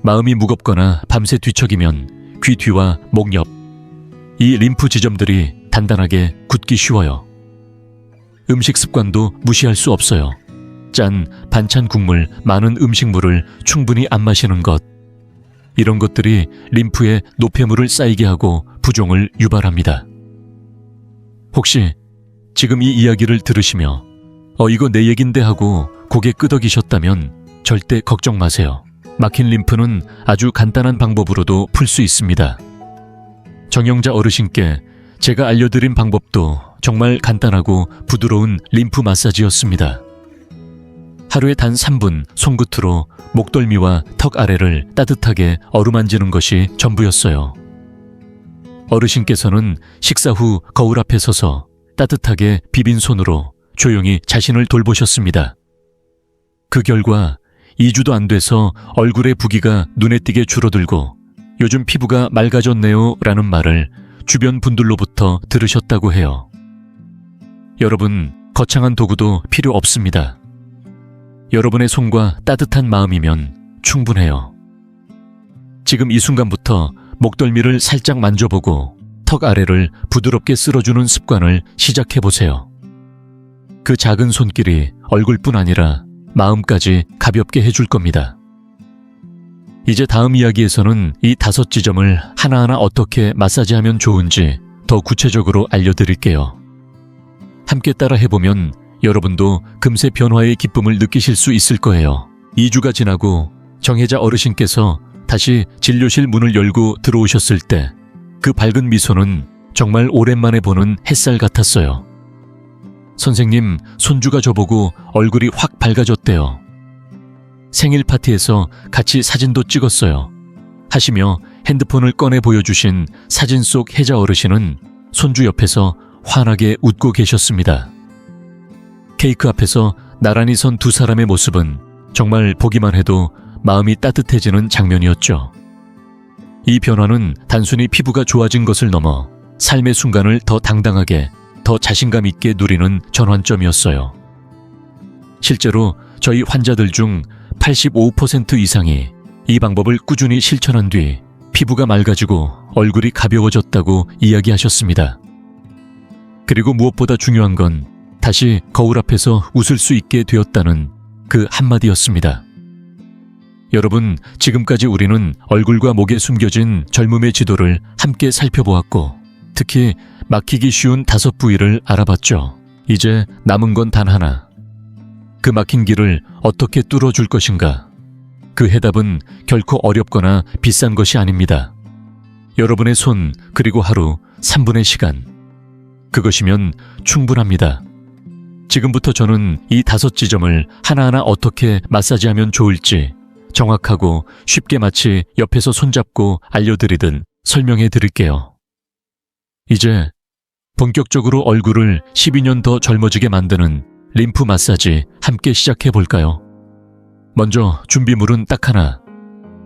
마음이 무겁거나 밤새 뒤척이면 귀 뒤와 목 옆, 이 림프 지점들이 단단하게 굳기 쉬워요. 음식 습관도 무시할 수 없어요. 짠, 반찬 국물, 많은 음식물을 충분히 안 마시는 것. 이런 것들이 림프에 노폐물을 쌓이게 하고 부종을 유발합니다. 혹시 지금 이 이야기를 들으시며 이거 내 얘긴데 하고 고개 끄덕이셨다면 절대 걱정 마세요. 막힌 림프는 아주 간단한 방법으로도 풀 수 있습니다. 정영자 어르신께 제가 알려드린 방법도 정말 간단하고 부드러운 림프 마사지였습니다. 하루에 단 3분 손끝으로 목덜미와 턱 아래를 따뜻하게 어루만지는 것이 전부였어요. 어르신께서는 식사 후 거울 앞에 서서 따뜻하게 비빈 손으로 조용히 자신을 돌보셨습니다. 그 결과 2주도 안 돼서 얼굴의 부기가 눈에 띄게 줄어들고 요즘 피부가 맑아졌네요 라는 말을 주변 분들로부터 들으셨다고 해요. 여러분, 거창한 도구도 필요 없습니다. 여러분의 손과 따뜻한 마음이면 충분해요. 지금 이 순간부터 목덜미를 살짝 만져보고 턱 아래를 부드럽게 쓸어주는 습관을 시작해보세요. 그 작은 손길이 얼굴뿐 아니라 마음까지 가볍게 해줄 겁니다. 이제 다음 이야기에서는 이 5지점을 하나하나 어떻게 마사지하면 좋은지 더 구체적으로 알려드릴게요. 함께 따라 해보면 여러분도 금세 변화의 기쁨을 느끼실 수 있을 거예요. 2주가 지나고 정혜자 어르신께서 다시 진료실 문을 열고 들어오셨을 때 그 밝은 미소는 정말 오랜만에 보는 햇살 같았어요. 선생님, 손주가 저보고 얼굴이 확 밝아졌대요. 생일 파티에서 같이 사진도 찍었어요. 하시며 핸드폰을 꺼내 보여주신 사진 속 혜자 어르신은 손주 옆에서 환하게 웃고 계셨습니다. 케이크 앞에서 나란히 선 두 사람의 모습은 정말 보기만 해도 마음이 따뜻해지는 장면이었죠. 이 변화는 단순히 피부가 좋아진 것을 넘어 삶의 순간을 더 당당하게, 더 자신감 있게 누리는 전환점이었어요. 실제로 저희 환자들 중 85% 이상이 이 방법을 꾸준히 실천한 뒤 피부가 맑아지고 얼굴이 가벼워졌다고 이야기하셨습니다. 그리고 무엇보다 중요한 건 다시 거울 앞에서 웃을 수 있게 되었다는 그 한마디였습니다. 여러분, 지금까지 우리는 얼굴과 목에 숨겨진 젊음의 지도를 함께 살펴보았고 특히 막히기 쉬운 5부위를 알아봤죠. 이제 남은 건 단 하나. 그 막힌 길을 어떻게 뚫어줄 것인가? 그 해답은 결코 어렵거나 비싼 것이 아닙니다. 여러분의 손 그리고 하루 3분의 시간. 그것이면 충분합니다. 지금부터 저는 이 5지점을 하나하나 어떻게 마사지하면 좋을지 정확하고 쉽게 마치 옆에서 손잡고 알려드리듯 설명해 드릴게요. 이제 본격적으로 얼굴을 12년 더 젊어지게 만드는 림프 마사지 함께 시작해 볼까요? 먼저 준비물은 딱 하나,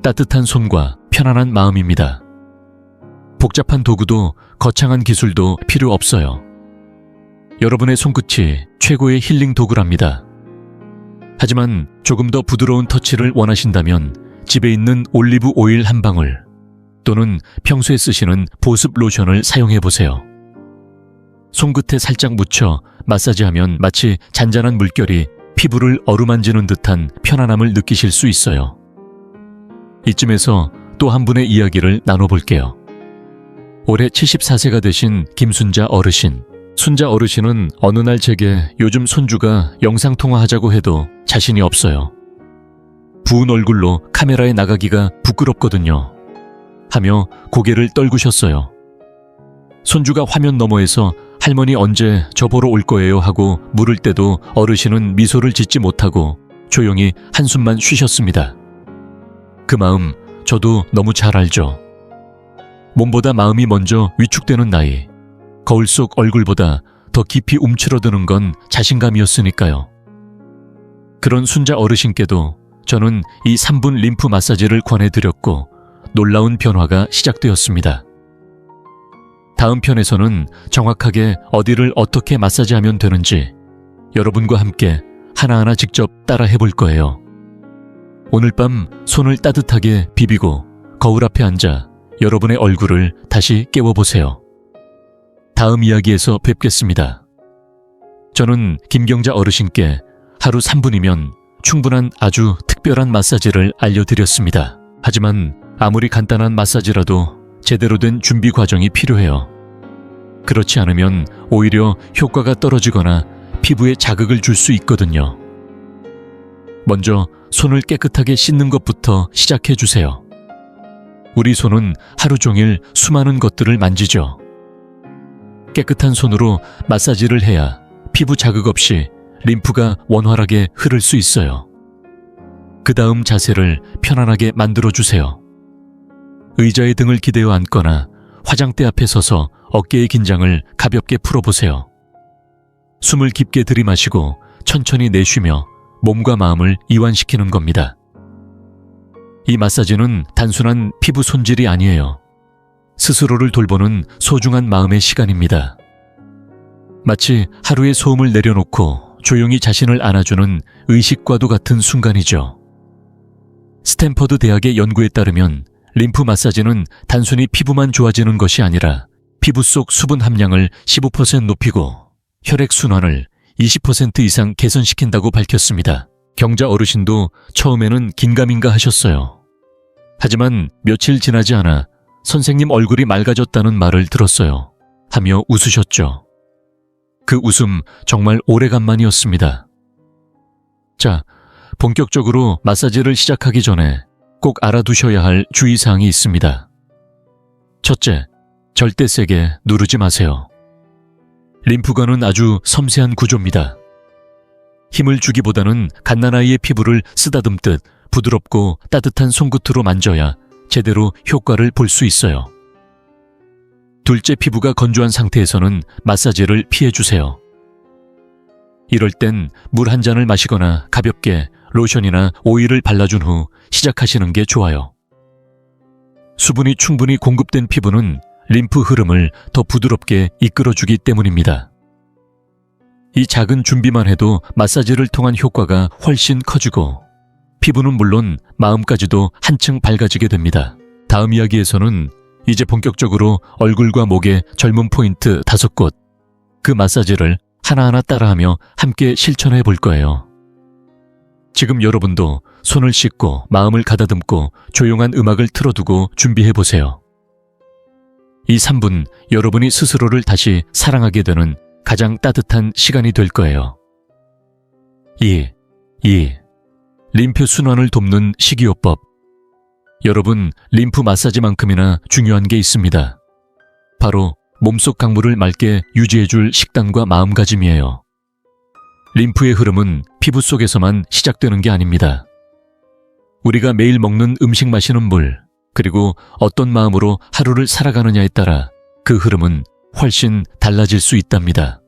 따뜻한 손과 편안한 마음입니다. 복잡한 도구도 거창한 기술도 필요 없어요. 여러분의 손끝이 최고의 힐링 도구랍니다. 하지만 조금 더 부드러운 터치를 원하신다면 집에 있는 올리브 오일 한 방울 또는 평소에 쓰시는 보습 로션을 사용해 보세요. 손끝에 살짝 묻혀 마사지하면 마치 잔잔한 물결이 피부를 어루만지는 듯한 편안함을 느끼실 수 있어요. 이쯤에서 또 한 분의 이야기를 나눠볼게요. 올해 74세가 되신 김순자 어르신. 순자 어르신은 어느 날 제게 요즘 손주가 영상통화하자고 해도 자신이 없어요. 부은 얼굴로 카메라에 나가기가 부끄럽거든요. 하며 고개를 떨구셨어요. 손주가 화면 너머에서 할머니 언제 저 보러 올 거예요 하고 물을 때도 어르신은 미소를 짓지 못하고 조용히 한숨만 쉬셨습니다. 그 마음 저도 너무 잘 알죠. 몸보다 마음이 먼저 위축되는 나이. 거울 속 얼굴보다 더 깊이 움츠러드는 건 자신감이었으니까요. 그런 순자 어르신께도 저는 이 3분 림프 마사지를 권해드렸고 놀라운 변화가 시작되었습니다. 다음 편에서는 정확하게 어디를 어떻게 마사지하면 되는지 여러분과 함께 하나하나 직접 따라 해볼 거예요. 오늘 밤 손을 따뜻하게 비비고 거울 앞에 앉아 여러분의 얼굴을 다시 깨워보세요. 다음 이야기에서 뵙겠습니다. 저는 김경자 어르신께 하루 3분이면 충분한 아주 특별한 마사지를 알려드렸습니다. 하지만 아무리 간단한 마사지라도 제대로 된 준비 과정이 필요해요. 그렇지 않으면 오히려 효과가 떨어지거나 피부에 자극을 줄 수 있거든요. 먼저 손을 깨끗하게 씻는 것부터 시작해 주세요. 우리 손은 하루 종일 수많은 것들을 만지죠. 깨끗한 손으로 마사지를 해야 피부 자극 없이 림프가 원활하게 흐를 수 있어요. 그 다음 자세를 편안하게 만들어 주세요. 의자에 등을 기대어 앉거나 화장대 앞에 서서 어깨의 긴장을 가볍게 풀어보세요. 숨을 깊게 들이마시고 천천히 내쉬며 몸과 마음을 이완시키는 겁니다. 이 마사지는 단순한 피부 손질이 아니에요. 스스로를 돌보는 소중한 마음의 시간입니다. 마치 하루의 소음을 내려놓고 조용히 자신을 안아주는 의식과도 같은 순간이죠. 스탠퍼드 대학의 연구에 따르면 림프 마사지는 단순히 피부만 좋아지는 것이 아니라 피부 속 수분 함량을 15% 높이고 혈액순환을 20% 이상 개선시킨다고 밝혔습니다. 경자 어르신도 처음에는 긴가민가 하셨어요. 하지만 며칠 지나지 않아 선생님 얼굴이 맑아졌다는 말을 들었어요. 하며 웃으셨죠. 그 웃음 정말 오래간만이었습니다. 자, 본격적으로 마사지를 시작하기 전에 꼭 알아두셔야 할 주의사항이 있습니다. 첫째, 절대 세게 누르지 마세요. 림프관은 아주 섬세한 구조입니다. 힘을 주기보다는 갓난아이의 피부를 쓰다듬듯 부드럽고 따뜻한 손끝으로 만져야 제대로 효과를 볼 수 있어요. 둘째, 피부가 건조한 상태에서는 마사지를 피해주세요. 이럴 땐 물 한 잔을 마시거나 가볍게 로션이나 오일을 발라준 후 시작하시는 게 좋아요. 수분이 충분히 공급된 피부는 림프 흐름을 더 부드럽게 이끌어주기 때문입니다. 이 작은 준비만 해도 마사지를 통한 효과가 훨씬 커지고 피부는 물론 마음까지도 한층 밝아지게 됩니다. 다음 이야기에서는 이제 본격적으로 얼굴과 목의 젊은 포인트 5곳, 그 마사지를 하나하나 따라하며 함께 실천해 볼 거예요. 지금 여러분도 손을 씻고 마음을 가다듬고 조용한 음악을 틀어두고 준비해 보세요. 이 3분 여러분이 스스로를 다시 사랑하게 되는 가장 따뜻한 시간이 될 거예요. 2. 림프 순환을 돕는 식이요법. 여러분, 림프 마사지만큼이나 중요한 게 있습니다. 바로 몸속 강물을 맑게 유지해줄 식단과 마음가짐이에요. 림프의 흐름은 피부 속에서만 시작되는 게 아닙니다. 우리가 매일 먹는 음식, 마시는 물, 그리고 어떤 마음으로 하루를 살아가느냐에 따라 그 흐름은 훨씬 달라질 수 있답니다.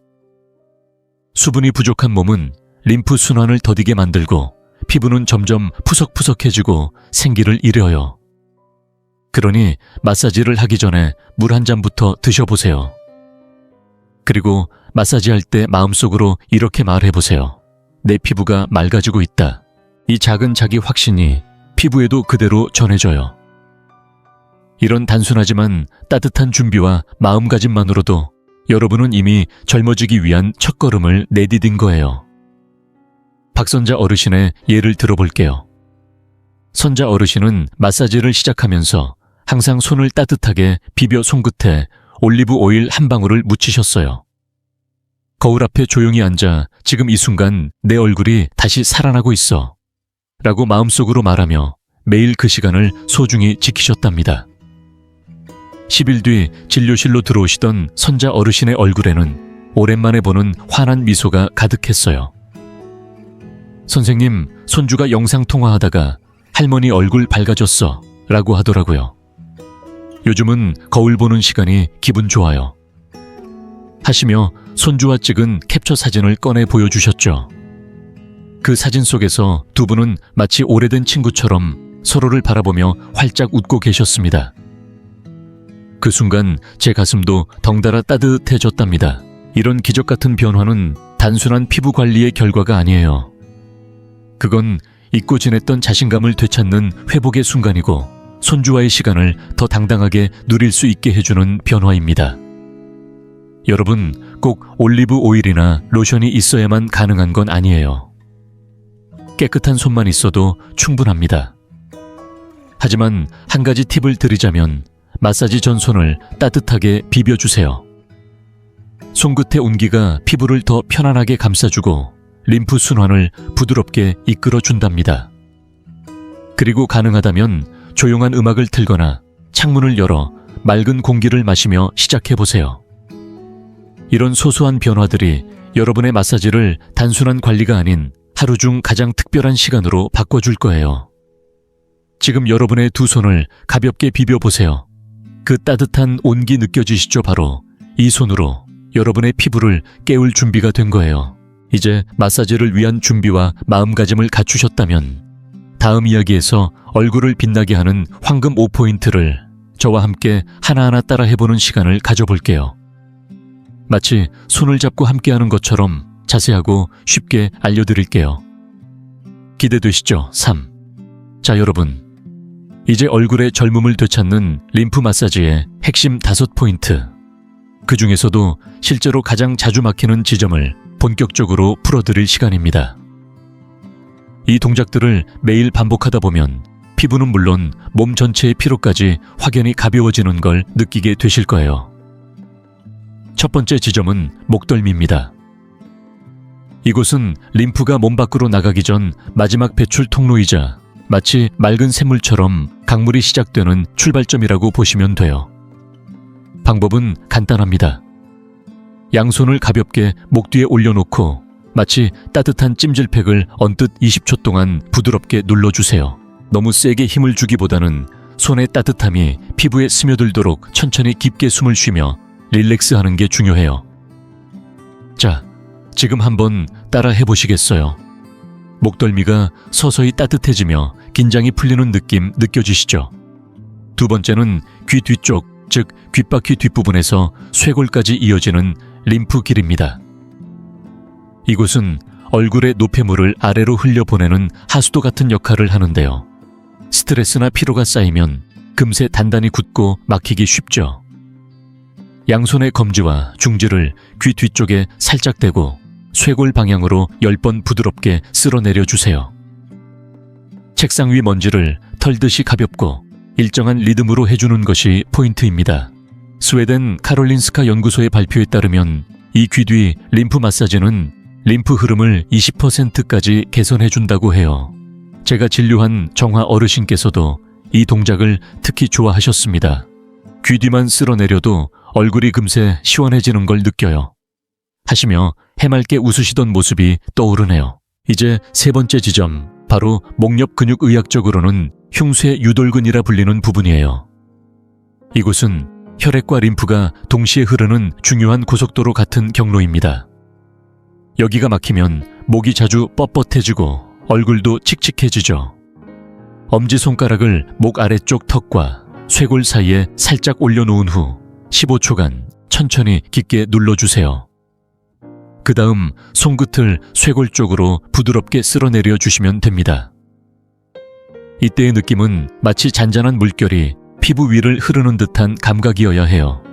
수분이 부족한 몸은 림프 순환을 더디게 만들고 피부는 점점 푸석푸석해지고 생기를 잃어요. 그러니 마사지를 하기 전에 물 한 잔부터 드셔보세요. 그리고 마사지할 때 마음속으로 이렇게 말해보세요. 내 피부가 맑아지고 있다. 이 작은 자기 확신이 피부에도 그대로 전해져요. 이런 단순하지만 따뜻한 준비와 마음가짐만으로도 여러분은 이미 젊어지기 위한 첫걸음을 내디딘 거예요. 박선자 어르신의 예를 들어볼게요. 선자 어르신은 마사지를 시작하면서 항상 손을 따뜻하게 비벼 손끝에 올리브 오일 한 방울을 묻히셨어요. 거울 앞에 조용히 앉아 지금 이 순간 내 얼굴이 다시 살아나고 있어 라고 마음속으로 말하며 매일 그 시간을 소중히 지키셨답니다. 10일 뒤 진료실로 들어오시던 선자 어르신의 얼굴에는 오랜만에 보는 환한 미소가 가득했어요. 선생님, 손주가 영상통화하다가 할머니 얼굴 밝아졌어 라고 하더라고요. 요즘은 거울 보는 시간이 기분 좋아요. 하시며 손주와 찍은 캡처 사진을 꺼내 보여주셨죠. 그 사진 속에서 두 분은 마치 오래된 친구처럼 서로를 바라보며 활짝 웃고 계셨습니다. 그 순간 제 가슴도 덩달아 따뜻해졌답니다. 이런 기적 같은 변화는 단순한 피부 관리의 결과가 아니에요. 그건 잊고 지냈던 자신감을 되찾는 회복의 순간이고 손주와의 시간을 더 당당하게 누릴 수 있게 해주는 변화입니다. 여러분, 꼭 올리브 오일이나 로션이 있어야만 가능한 건 아니에요. 깨끗한 손만 있어도 충분합니다. 하지만 한 가지 팁을 드리자면 마사지 전 손을 따뜻하게 비벼주세요. 손끝의 온기가 피부를 더 편안하게 감싸주고 림프 순환을 부드럽게 이끌어준답니다. 그리고 가능하다면 조용한 음악을 틀거나 창문을 열어 맑은 공기를 마시며 시작해보세요. 이런 소소한 변화들이 여러분의 마사지를 단순한 관리가 아닌 하루 중 가장 특별한 시간으로 바꿔줄 거예요. 지금 여러분의 두 손을 가볍게 비벼보세요. 그 따뜻한 온기 느껴지시죠? 바로 이 손으로 여러분의 피부를 깨울 준비가 된 거예요. 이제 마사지를 위한 준비와 마음가짐을 갖추셨다면 다음 이야기에서 얼굴을 빛나게 하는 황금 5포인트를 저와 함께 하나하나 따라 해보는 시간을 가져볼게요. 마치 손을 잡고 함께하는 것처럼 자세하고 쉽게 알려드릴게요. 기대되시죠? 3. 자, 여러분. 이제 얼굴의 젊음을 되찾는 림프 마사지의 핵심 5포인트. 그 중에서도 실제로 가장 자주 막히는 지점을 본격적으로 풀어드릴 시간입니다. 이 동작들을 매일 반복하다 보면 피부는 물론 몸 전체의 피로까지 확연히 가벼워지는 걸 느끼게 되실 거예요. 첫 번째 지점은 목덜미입니다. 이곳은 림프가 몸 밖으로 나가기 전 마지막 배출 통로이자 마치 맑은 샘물처럼 강물이 시작되는 출발점이라고 보시면 돼요. 방법은 간단합니다. 양손을 가볍게 목 뒤에 올려놓고 마치 따뜻한 찜질팩을 언뜻 20초 동안 부드럽게 눌러주세요. 너무 세게 힘을 주기보다는 손의 따뜻함이 피부에 스며들도록 천천히 깊게 숨을 쉬며 릴렉스하는 게 중요해요. 자, 지금 한번 따라 해보시겠어요? 목덜미가 서서히 따뜻해지며 긴장이 풀리는 느낌 느껴지시죠? 두 번째는 귀 뒤쪽, 즉 귓바퀴 뒷부분에서 쇄골까지 이어지는 림프 길입니다. 이곳은 얼굴의 노폐물을 아래로 흘려보내는 하수도 같은 역할을 하는데요. 스트레스나 피로가 쌓이면 금세 단단히 굳고 막히기 쉽죠. 양손의 검지와 중지를 귀 뒤쪽에 살짝 대고 쇄골 방향으로 10번 부드럽게 쓸어내려 주세요. 책상 위 먼지를 털듯이 가볍고 일정한 리듬으로 해주는 것이 포인트입니다. 스웨덴 카롤린스카 연구소의 발표에 따르면 이 귀 뒤 림프 마사지는 림프 흐름을 20%까지 개선해준다고 해요. 제가 진료한 정화 어르신께서도 이 동작을 특히 좋아하셨습니다. 귀 뒤만 쓸어내려도 얼굴이 금세 시원해지는 걸 느껴요. 하시며 해맑게 웃으시던 모습이 떠오르네요. 이제 세 번째 지점, 바로 목 옆 근육 의학적으로는 흉쇄 유돌근이라 불리는 부분이에요. 이곳은 혈액과 림프가 동시에 흐르는 중요한 고속도로 같은 경로입니다. 여기가 막히면 목이 자주 뻣뻣해지고 얼굴도 칙칙해지죠. 엄지손가락을 목 아래쪽 턱과 쇄골 사이에 살짝 올려놓은 후 15초간 천천히 깊게 눌러주세요. 그 다음 손끝을 쇄골 쪽으로 부드럽게 쓸어내려 주시면 됩니다. 이때의 느낌은 마치 잔잔한 물결이 피부 위를 흐르는 듯한 감각이어야 해요.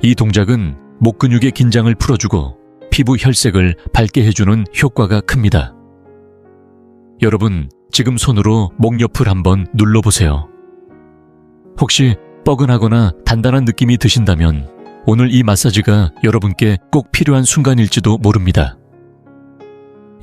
이 동작은 목 근육의 긴장을 풀어주고 피부 혈색을 밝게 해주는 효과가 큽니다. 여러분, 지금 손으로 목 옆을 한번 눌러보세요. 혹시 뻐근하거나 단단한 느낌이 드신다면 오늘 이 마사지가 여러분께 꼭 필요한 순간일지도 모릅니다.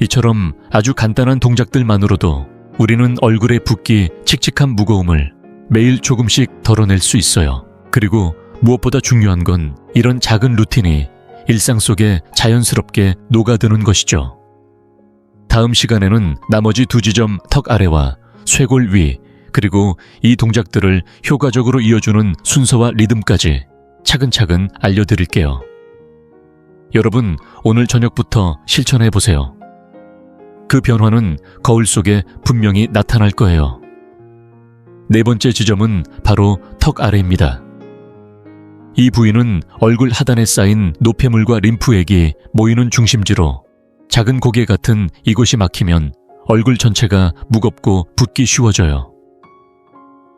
이처럼 아주 간단한 동작들만으로도 우리는 얼굴의 붓기, 칙칙한 무거움을 매일 조금씩 덜어낼 수 있어요. 그리고 무엇보다 중요한 건 이런 작은 루틴이 일상 속에 자연스럽게 녹아드는 것이죠. 다음 시간에는 나머지 두 지점 턱 아래와 쇄골 위, 그리고 이 동작들을 효과적으로 이어주는 순서와 리듬까지 차근차근 알려드릴게요. 여러분, 오늘 저녁부터 실천해보세요. 그 변화는 거울 속에 분명히 나타날 거예요. 네 번째 지점은 바로 턱 아래입니다. 이 부위는 얼굴 하단에 쌓인 노폐물과 림프액이 모이는 중심지로 작은 고개 같은 이곳이 막히면 얼굴 전체가 무겁고 붓기 쉬워져요.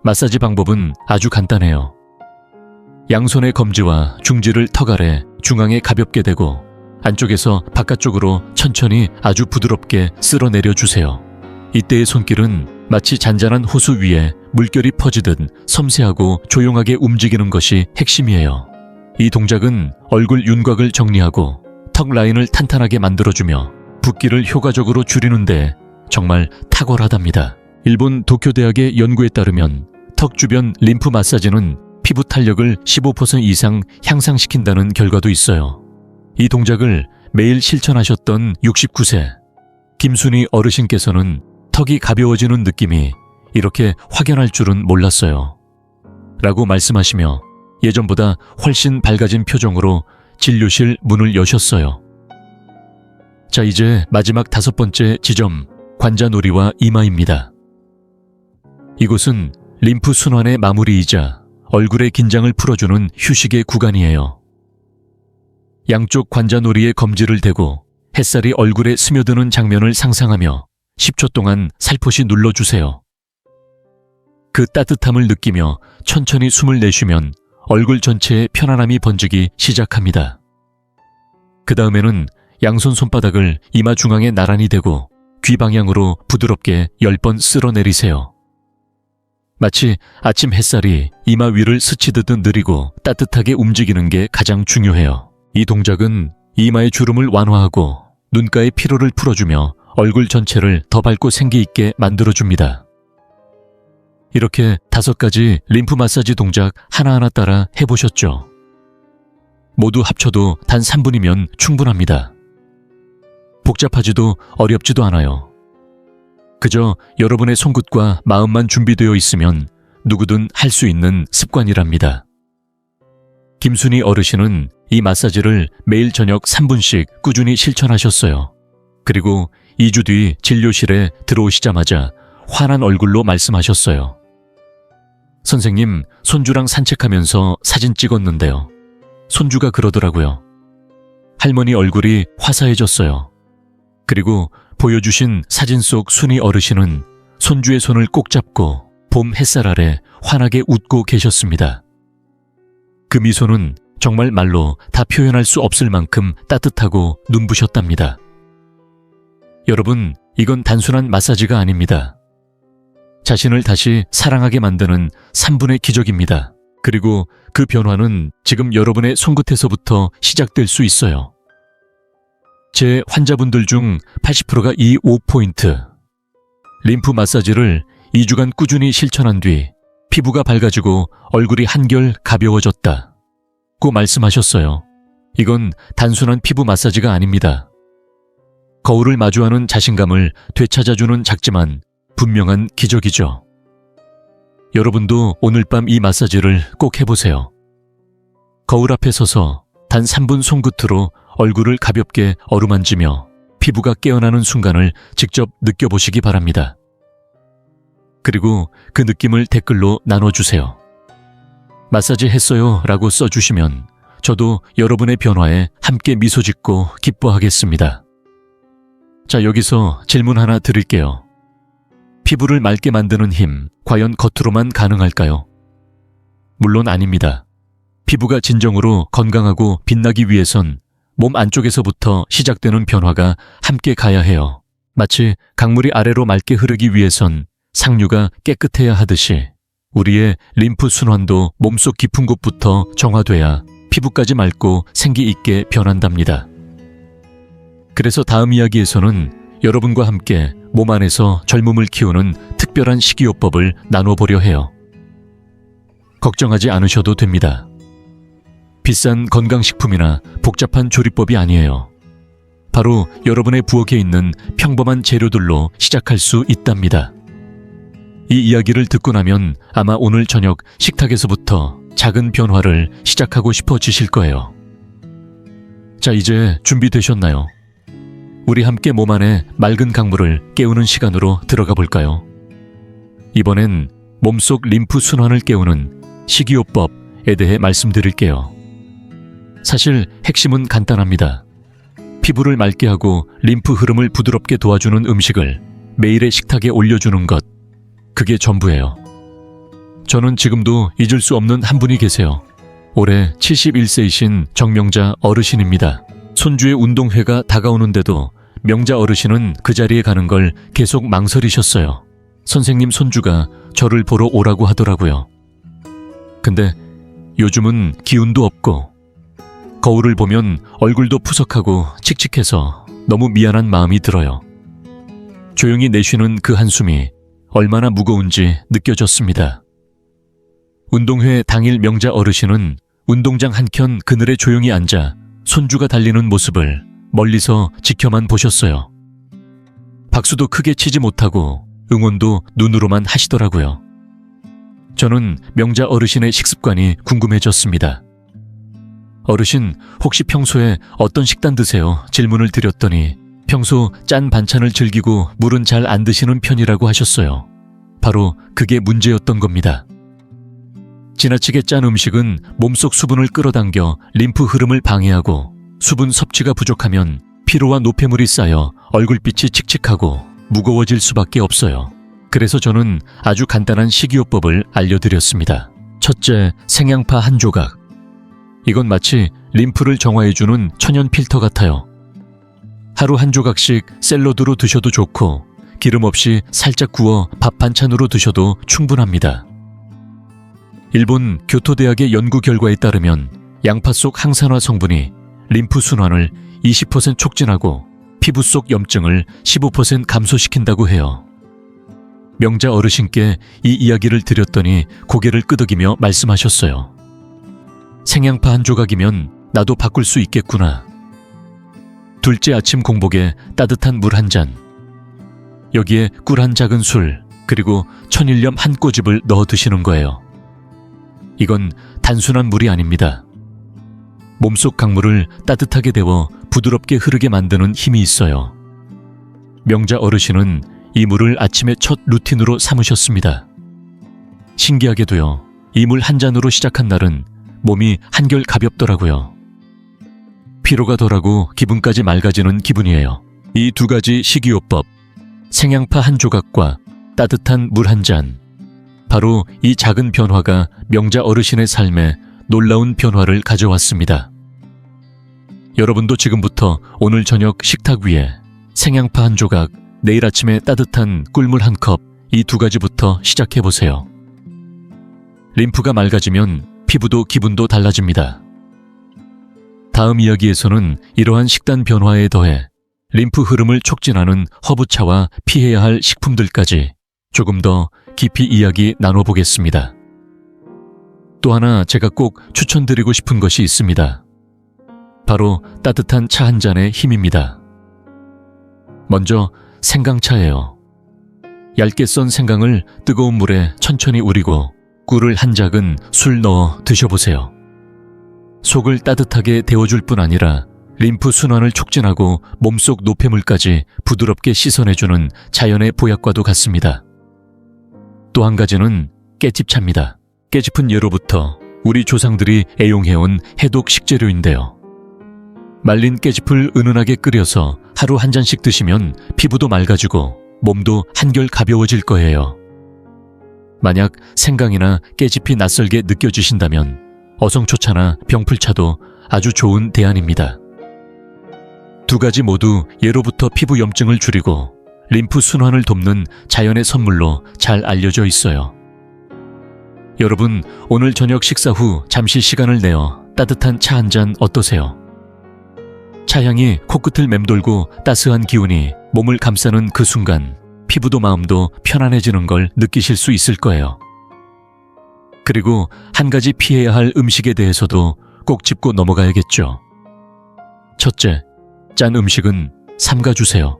마사지 방법은 아주 간단해요. 양손의 검지와 중지를 턱 아래 중앙에 가볍게 대고 안쪽에서 바깥쪽으로 천천히 아주 부드럽게 쓸어내려 주세요. 이때의 손길은 마치 잔잔한 호수 위에 물결이 퍼지듯 섬세하고 조용하게 움직이는 것이 핵심이에요. 이 동작은 얼굴 윤곽을 정리하고 턱 라인을 탄탄하게 만들어주며 붓기를 효과적으로 줄이는데 정말 탁월하답니다. 일본 도쿄대학의 연구에 따르면 턱 주변 림프 마사지는 피부 탄력을 15% 이상 향상시킨다는 결과도 있어요. 이 동작을 매일 실천하셨던 69세 김순희 어르신께서는 턱이 가벼워지는 느낌이 이렇게 확연할 줄은 몰랐어요. 라고 말씀하시며 예전보다 훨씬 밝아진 표정으로 진료실 문을 여셨어요. 자, 이제 마지막 5번째 지점, 관자놀이와 이마입니다. 이곳은 림프 순환의 마무리이자 얼굴의 긴장을 풀어주는 휴식의 구간이에요. 양쪽 관자놀이에 검지를 대고 햇살이 얼굴에 스며드는 장면을 상상하며 10초 동안 살포시 눌러주세요. 그 따뜻함을 느끼며 천천히 숨을 내쉬면 얼굴 전체에 편안함이 번지기 시작합니다. 그 다음에는 양손 손바닥을 이마 중앙에 나란히 대고 귀 방향으로 부드럽게 10번 쓸어내리세요. 마치 아침 햇살이 이마 위를 스치듯 느리고 따뜻하게 움직이는 게 가장 중요해요. 이 동작은 이마의 주름을 완화하고 눈가의 피로를 풀어주며 얼굴 전체를 더 밝고 생기 있게 만들어줍니다. 이렇게 5가지 림프 마사지 동작 하나하나 따라 해보셨죠? 모두 합쳐도 단 3분이면 충분합니다. 복잡하지도 어렵지도 않아요. 그저 여러분의 손끝과 마음만 준비되어 있으면 누구든 할 수 있는 습관이랍니다. 김순희 어르신은 이 마사지를 매일 저녁 3분씩 꾸준히 실천하셨어요. 그리고 2주 뒤 진료실에 들어오시자마자 환한 얼굴로 말씀하셨어요. 선생님, 손주랑 산책하면서 사진 찍었는데요. 손주가 그러더라고요. 할머니 얼굴이 화사해졌어요. 그리고 보여주신 사진 속 순희 어르신은 손주의 손을 꼭 잡고 봄 햇살 아래 환하게 웃고 계셨습니다. 그 미소는 정말 말로 다 표현할 수 없을 만큼 따뜻하고 눈부셨답니다. 여러분, 이건 단순한 마사지가 아닙니다. 자신을 다시 사랑하게 만드는 3분의 기적입니다. 그리고 그 변화는 지금 여러분의 손끝에서부터 시작될 수 있어요. 제 환자분들 중 80%가 이 5포인트 림프 마사지를 2주간 꾸준히 실천한 뒤 피부가 밝아지고 얼굴이 한결 가벼워졌다고 말씀하셨어요. 이건 단순한 피부 마사지가 아닙니다. 거울을 마주하는 자신감을 되찾아주는 작지만 분명한 기적이죠. 여러분도 오늘 밤 이 마사지를 꼭 해보세요. 거울 앞에 서서 단 3분 손끝으로 얼굴을 가볍게 어루만지며 피부가 깨어나는 순간을 직접 느껴보시기 바랍니다. 그리고 그 느낌을 댓글로 나눠주세요. 마사지 했어요 라고 써주시면 저도 여러분의 변화에 함께 미소 짓고 기뻐하겠습니다. 자, 여기서 질문 하나 드릴게요. 피부를 맑게 만드는 힘, 과연 겉으로만 가능할까요? 물론 아닙니다. 피부가 진정으로 건강하고 빛나기 위해선 몸 안쪽에서부터 시작되는 변화가 함께 가야 해요. 마치 강물이 아래로 맑게 흐르기 위해선 상류가 깨끗해야 하듯이 우리의 림프 순환도 몸속 깊은 곳부터 정화돼야 피부까지 맑고 생기 있게 변한답니다. 그래서 다음 이야기에서는 여러분과 함께 몸 안에서 젊음을 키우는 특별한 식이요법을 나눠보려 해요. 걱정하지 않으셔도 됩니다. 비싼 건강식품이나 복잡한 조리법이 아니에요. 바로 여러분의 부엌에 있는 평범한 재료들로 시작할 수 있답니다. 이 이야기를 듣고 나면 아마 오늘 저녁 식탁에서부터 작은 변화를 시작하고 싶어지실 거예요. 자, 이제 준비되셨나요? 우리 함께 몸 안에 맑은 강물을 깨우는 시간으로 들어가 볼까요? 이번엔 몸속 림프 순환을 깨우는 식이요법에 대해 말씀드릴게요. 사실 핵심은 간단합니다. 피부를 맑게 하고 림프 흐름을 부드럽게 도와주는 음식을 매일의 식탁에 올려주는 것, 그게 전부예요. 저는 지금도 잊을 수 없는 한 분이 계세요. 올해 71세이신 정명자 어르신입니다. 손주의 운동회가 다가오는데도 명자 어르신은 그 자리에 가는 걸 계속 망설이셨어요. 선생님 손주가 저를 보러 오라고 하더라고요. 근데 요즘은 기운도 없고 거울을 보면 얼굴도 푸석하고 칙칙해서 너무 미안한 마음이 들어요. 조용히 내쉬는 그 한숨이 얼마나 무거운지 느껴졌습니다. 운동회 당일 명자 어르신은 운동장 한켠 그늘에 조용히 앉아 손주가 달리는 모습을 멀리서 지켜만 보셨어요. 박수도 크게 치지 못하고 응원도 눈으로만 하시더라고요. 저는 명자 어르신의 식습관이 궁금해졌습니다. 어르신, 혹시 평소에 어떤 식단 드세요? 질문을 드렸더니 평소 짠 반찬을 즐기고 물은 잘 안 드시는 편이라고 하셨어요. 바로 그게 문제였던 겁니다. 지나치게 짠 음식은 몸속 수분을 끌어당겨 림프 흐름을 방해하고 수분 섭취가 부족하면 피로와 노폐물이 쌓여 얼굴빛이 칙칙하고 무거워질 수밖에 없어요. 그래서 저는 아주 간단한 식이요법을 알려드렸습니다. 첫째, 생양파 한 조각. 이건 마치 림프를 정화해주는 천연 필터 같아요. 하루 한 조각씩 샐러드로 드셔도 좋고 기름 없이 살짝 구워 밥 반찬으로 드셔도 충분합니다. 일본 교토대학의 연구 결과에 따르면 양파 속 항산화 성분이 림프 순환을 20% 촉진하고 피부 속 염증을 15% 감소시킨다고 해요. 명자 어르신께 이 이야기를 드렸더니 고개를 끄덕이며 말씀하셨어요. 생양파 한 조각이면 나도 바꿀 수 있겠구나. 둘째 아침 공복에 따뜻한 물 한 잔, 여기에 꿀 한 작은 술, 그리고 천일염 한 꼬집을 넣어 드시는 거예요. 이건 단순한 물이 아닙니다. 몸속 강물을 따뜻하게 데워 부드럽게 흐르게 만드는 힘이 있어요. 명자 어르신은 이 물을 아침의 첫 루틴으로 삼으셨습니다. 신기하게도요, 이 물 한 잔으로 시작한 날은 몸이 한결 가볍더라고요. 피로가 덜하고 기분까지 맑아지는 기분이에요. 이 두 가지 식이요법, 생양파 한 조각과 따뜻한 물 한 잔, 바로 이 작은 변화가 명자 어르신의 삶에 놀라운 변화를 가져왔습니다. 여러분도 지금부터 오늘 저녁 식탁 위에 생양파 한 조각, 내일 아침에 따뜻한 꿀물 한 컵, 이 두 가지부터 시작해보세요. 림프가 맑아지면 피부도 기분도 달라집니다. 다음 이야기에서는 이러한 식단 변화에 더해 림프 흐름을 촉진하는 허브차와 피해야 할 식품들까지 조금 더 깊이 이야기 나눠보겠습니다. 또 하나 제가 꼭 추천드리고 싶은 것이 있습니다. 바로 따뜻한 차 한 잔의 힘입니다. 먼저 생강차예요. 얇게 썬 생강을 뜨거운 물에 천천히 우리고 꿀을 한 작은 술 넣어 드셔보세요. 속을 따뜻하게 데워줄 뿐 아니라 림프 순환을 촉진하고 몸속 노폐물까지 부드럽게 씻어내주는 자연의 보약과도 같습니다. 또 한 가지는 깨집차입니다. 깨집은 예로부터 우리 조상들이 애용해온 해독 식재료인데요. 말린 깨집을 은은하게 끓여서 하루 한 잔씩 드시면 피부도 맑아지고 몸도 한결 가벼워질 거예요. 만약 생강이나 깨집이 낯설게 느껴지신다면 어성초차나 병풀차도 아주 좋은 대안입니다. 두 가지 모두 예로부터 피부 염증을 줄이고 림프 순환을 돕는 자연의 선물로 잘 알려져 있어요. 여러분, 오늘 저녁 식사 후 잠시 시간을 내어 따뜻한 차 한 잔 어떠세요? 차향이 코끝을 맴돌고 따스한 기운이 몸을 감싸는 그 순간 피부도 마음도 편안해지는 걸 느끼실 수 있을 거예요. 그리고 한 가지 피해야 할 음식에 대해서도 꼭 짚고 넘어가야겠죠. 첫째, 짠 음식은 삼가주세요.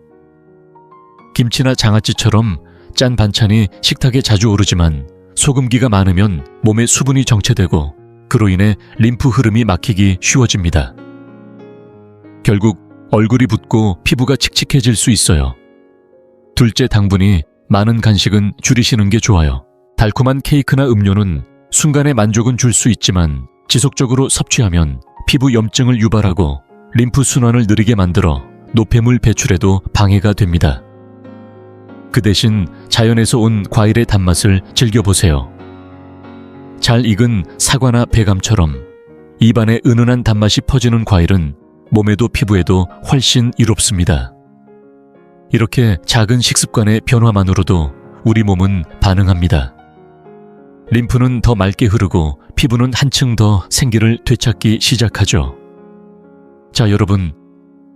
김치나 장아찌처럼 짠 반찬이 식탁에 자주 오르지만 소금기가 많으면 몸에 수분이 정체되고 그로 인해 림프 흐름이 막히기 쉬워집니다. 결국 얼굴이 붓고 피부가 칙칙해질 수 있어요. 둘째, 당분이 많은 간식은 줄이시는 게 좋아요. 달콤한 케이크나 음료는 순간의 만족은 줄 수 있지만 지속적으로 섭취하면 피부 염증을 유발하고 림프 순환을 느리게 만들어 노폐물 배출에도 방해가 됩니다. 그 대신 자연에서 온 과일의 단맛을 즐겨보세요. 잘 익은 사과나 배감처럼 입안에 은은한 단맛이 퍼지는 과일은 몸에도 피부에도 훨씬 이롭습니다. 이렇게 작은 식습관의 변화만으로도 우리 몸은 반응합니다. 림프는 더 맑게 흐르고 피부는 한층 더 생기를 되찾기 시작하죠. 자, 여러분,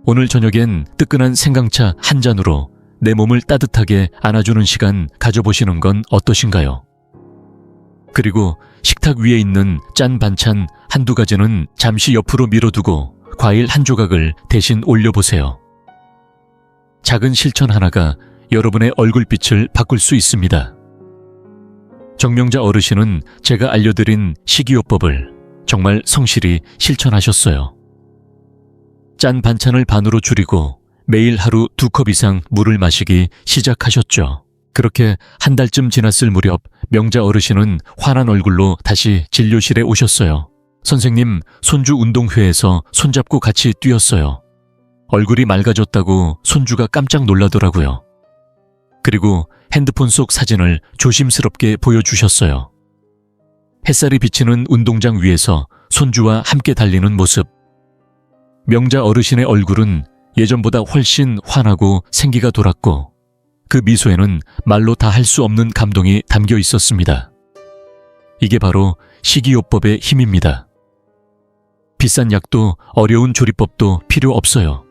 오늘 저녁엔 뜨끈한 생강차 한 잔으로 내 몸을 따뜻하게 안아주는 시간 가져보시는 건 어떠신가요? 그리고 식탁 위에 있는 짠 반찬 한두 가지는 잠시 옆으로 밀어두고 과일 한 조각을 대신 올려보세요. 작은 실천 하나가 여러분의 얼굴빛을 바꿀 수 있습니다. 정명자 어르신은 제가 알려드린 식이요법을 정말 성실히 실천하셨어요. 짠 반찬을 반으로 줄이고 매일 하루 2컵 이상 물을 마시기 시작하셨죠. 그렇게 한 달쯤 지났을 무렵 명자 어르신은 환한 얼굴로 다시 진료실에 오셨어요. 선생님, 손주 운동회에서 손잡고 같이 뛰었어요. 얼굴이 맑아졌다고 손주가 깜짝 놀라더라고요. 그리고 핸드폰 속 사진을 조심스럽게 보여주셨어요. 햇살이 비치는 운동장 위에서 손주와 함께 달리는 모습. 명자 어르신의 얼굴은 예전보다 훨씬 환하고 생기가 돌았고 그 미소에는 말로 다 할 수 없는 감동이 담겨 있었습니다. 이게 바로 식이요법의 힘입니다. 비싼 약도 어려운 조리법도 필요 없어요.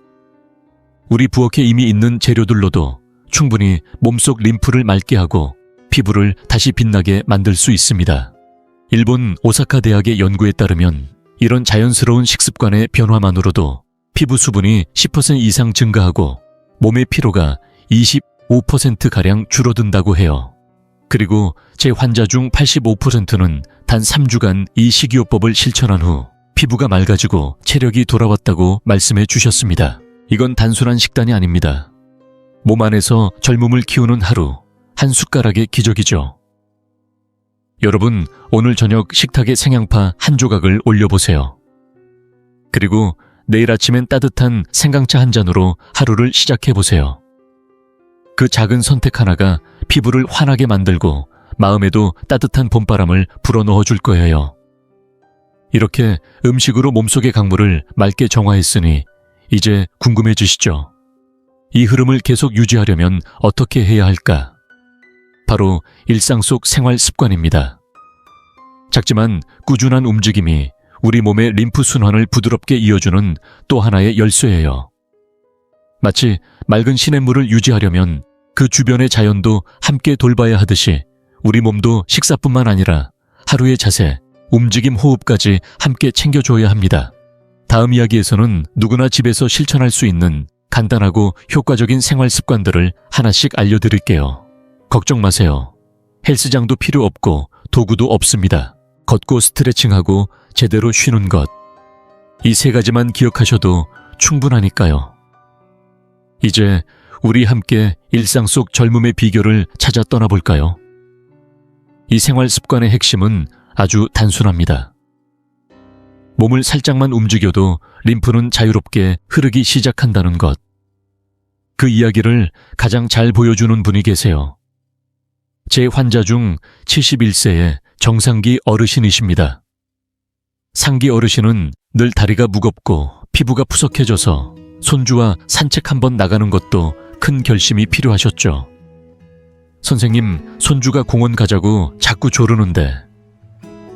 우리 부엌에 이미 있는 재료들로도 충분히 몸속 림프를 맑게 하고 피부를 다시 빛나게 만들 수 있습니다. 일본 오사카 대학의 연구에 따르면 이런 자연스러운 식습관의 변화만으로도 피부 수분이 10% 이상 증가하고 몸의 피로가 25%가량 줄어든다고 해요. 그리고 제 환자 중 85%는 단 3주간 이 식이요법을 실천한 후 피부가 맑아지고 체력이 돌아왔다고 말씀해 주셨습니다. 이건 단순한 식단이 아닙니다. 몸 안에서 젊음을 키우는 하루, 한 숟가락의 기적이죠. 여러분, 오늘 저녁 식탁에 생양파 한 조각을 올려보세요. 그리고 내일 아침엔 따뜻한 생강차 한 잔으로 하루를 시작해보세요. 그 작은 선택 하나가 피부를 환하게 만들고 마음에도 따뜻한 봄바람을 불어넣어 줄 거예요. 이렇게 음식으로 몸속의 강물을 맑게 정화했으니 이제 궁금해지시죠? 이 흐름을 계속 유지하려면 어떻게 해야 할까? 바로 일상 속 생활 습관입니다. 작지만 꾸준한 움직임이 우리 몸의 림프 순환을 부드럽게 이어주는 또 하나의 열쇠예요. 마치 맑은 시냇물을 유지하려면 그 주변의 자연도 함께 돌봐야 하듯이 우리 몸도 식사뿐만 아니라 하루의 자세, 움직임, 호흡까지 함께 챙겨줘야 합니다. 다음 이야기에서는 누구나 집에서 실천할 수 있는 간단하고 효과적인 생활 습관들을 하나씩 알려드릴게요. 걱정 마세요. 헬스장도 필요 없고 도구도 없습니다. 걷고 스트레칭하고 제대로 쉬는 것. 이 3가지만 기억하셔도 충분하니까요. 이제 우리 함께 일상 속 젊음의 비결을 찾아 떠나볼까요? 이 생활 습관의 핵심은 아주 단순합니다. 몸을 살짝만 움직여도 림프는 자유롭게 흐르기 시작한다는 것. 그 이야기를 가장 잘 보여주는 분이 계세요. 제 환자 중 71세의 정상기 어르신이십니다. 상기 어르신은 늘 다리가 무겁고 피부가 푸석해져서 손주와 산책 한번 나가는 것도 큰 결심이 필요하셨죠. 선생님, 손주가 공원 가자고 자꾸 조르는데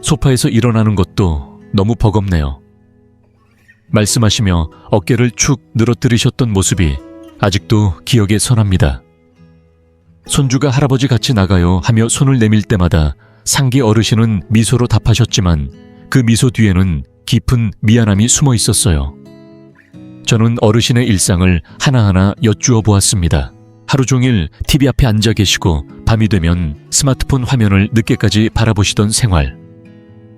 소파에서 일어나는 것도 너무 버겁네요. 말씀하시며 어깨를 축 늘어뜨리셨던 모습이 아직도 기억에 선합니다. 손주가 할아버지 같이 나가요 하며 손을 내밀 때마다 상기 어르신은 미소로 답하셨지만 그 미소 뒤에는 깊은 미안함이 숨어 있었어요. 저는 어르신의 일상을 하나하나 여쭈어 보았습니다. 하루 종일 TV 앞에 앉아 계시고 밤이 되면 스마트폰 화면을 늦게까지 바라보시던 생활.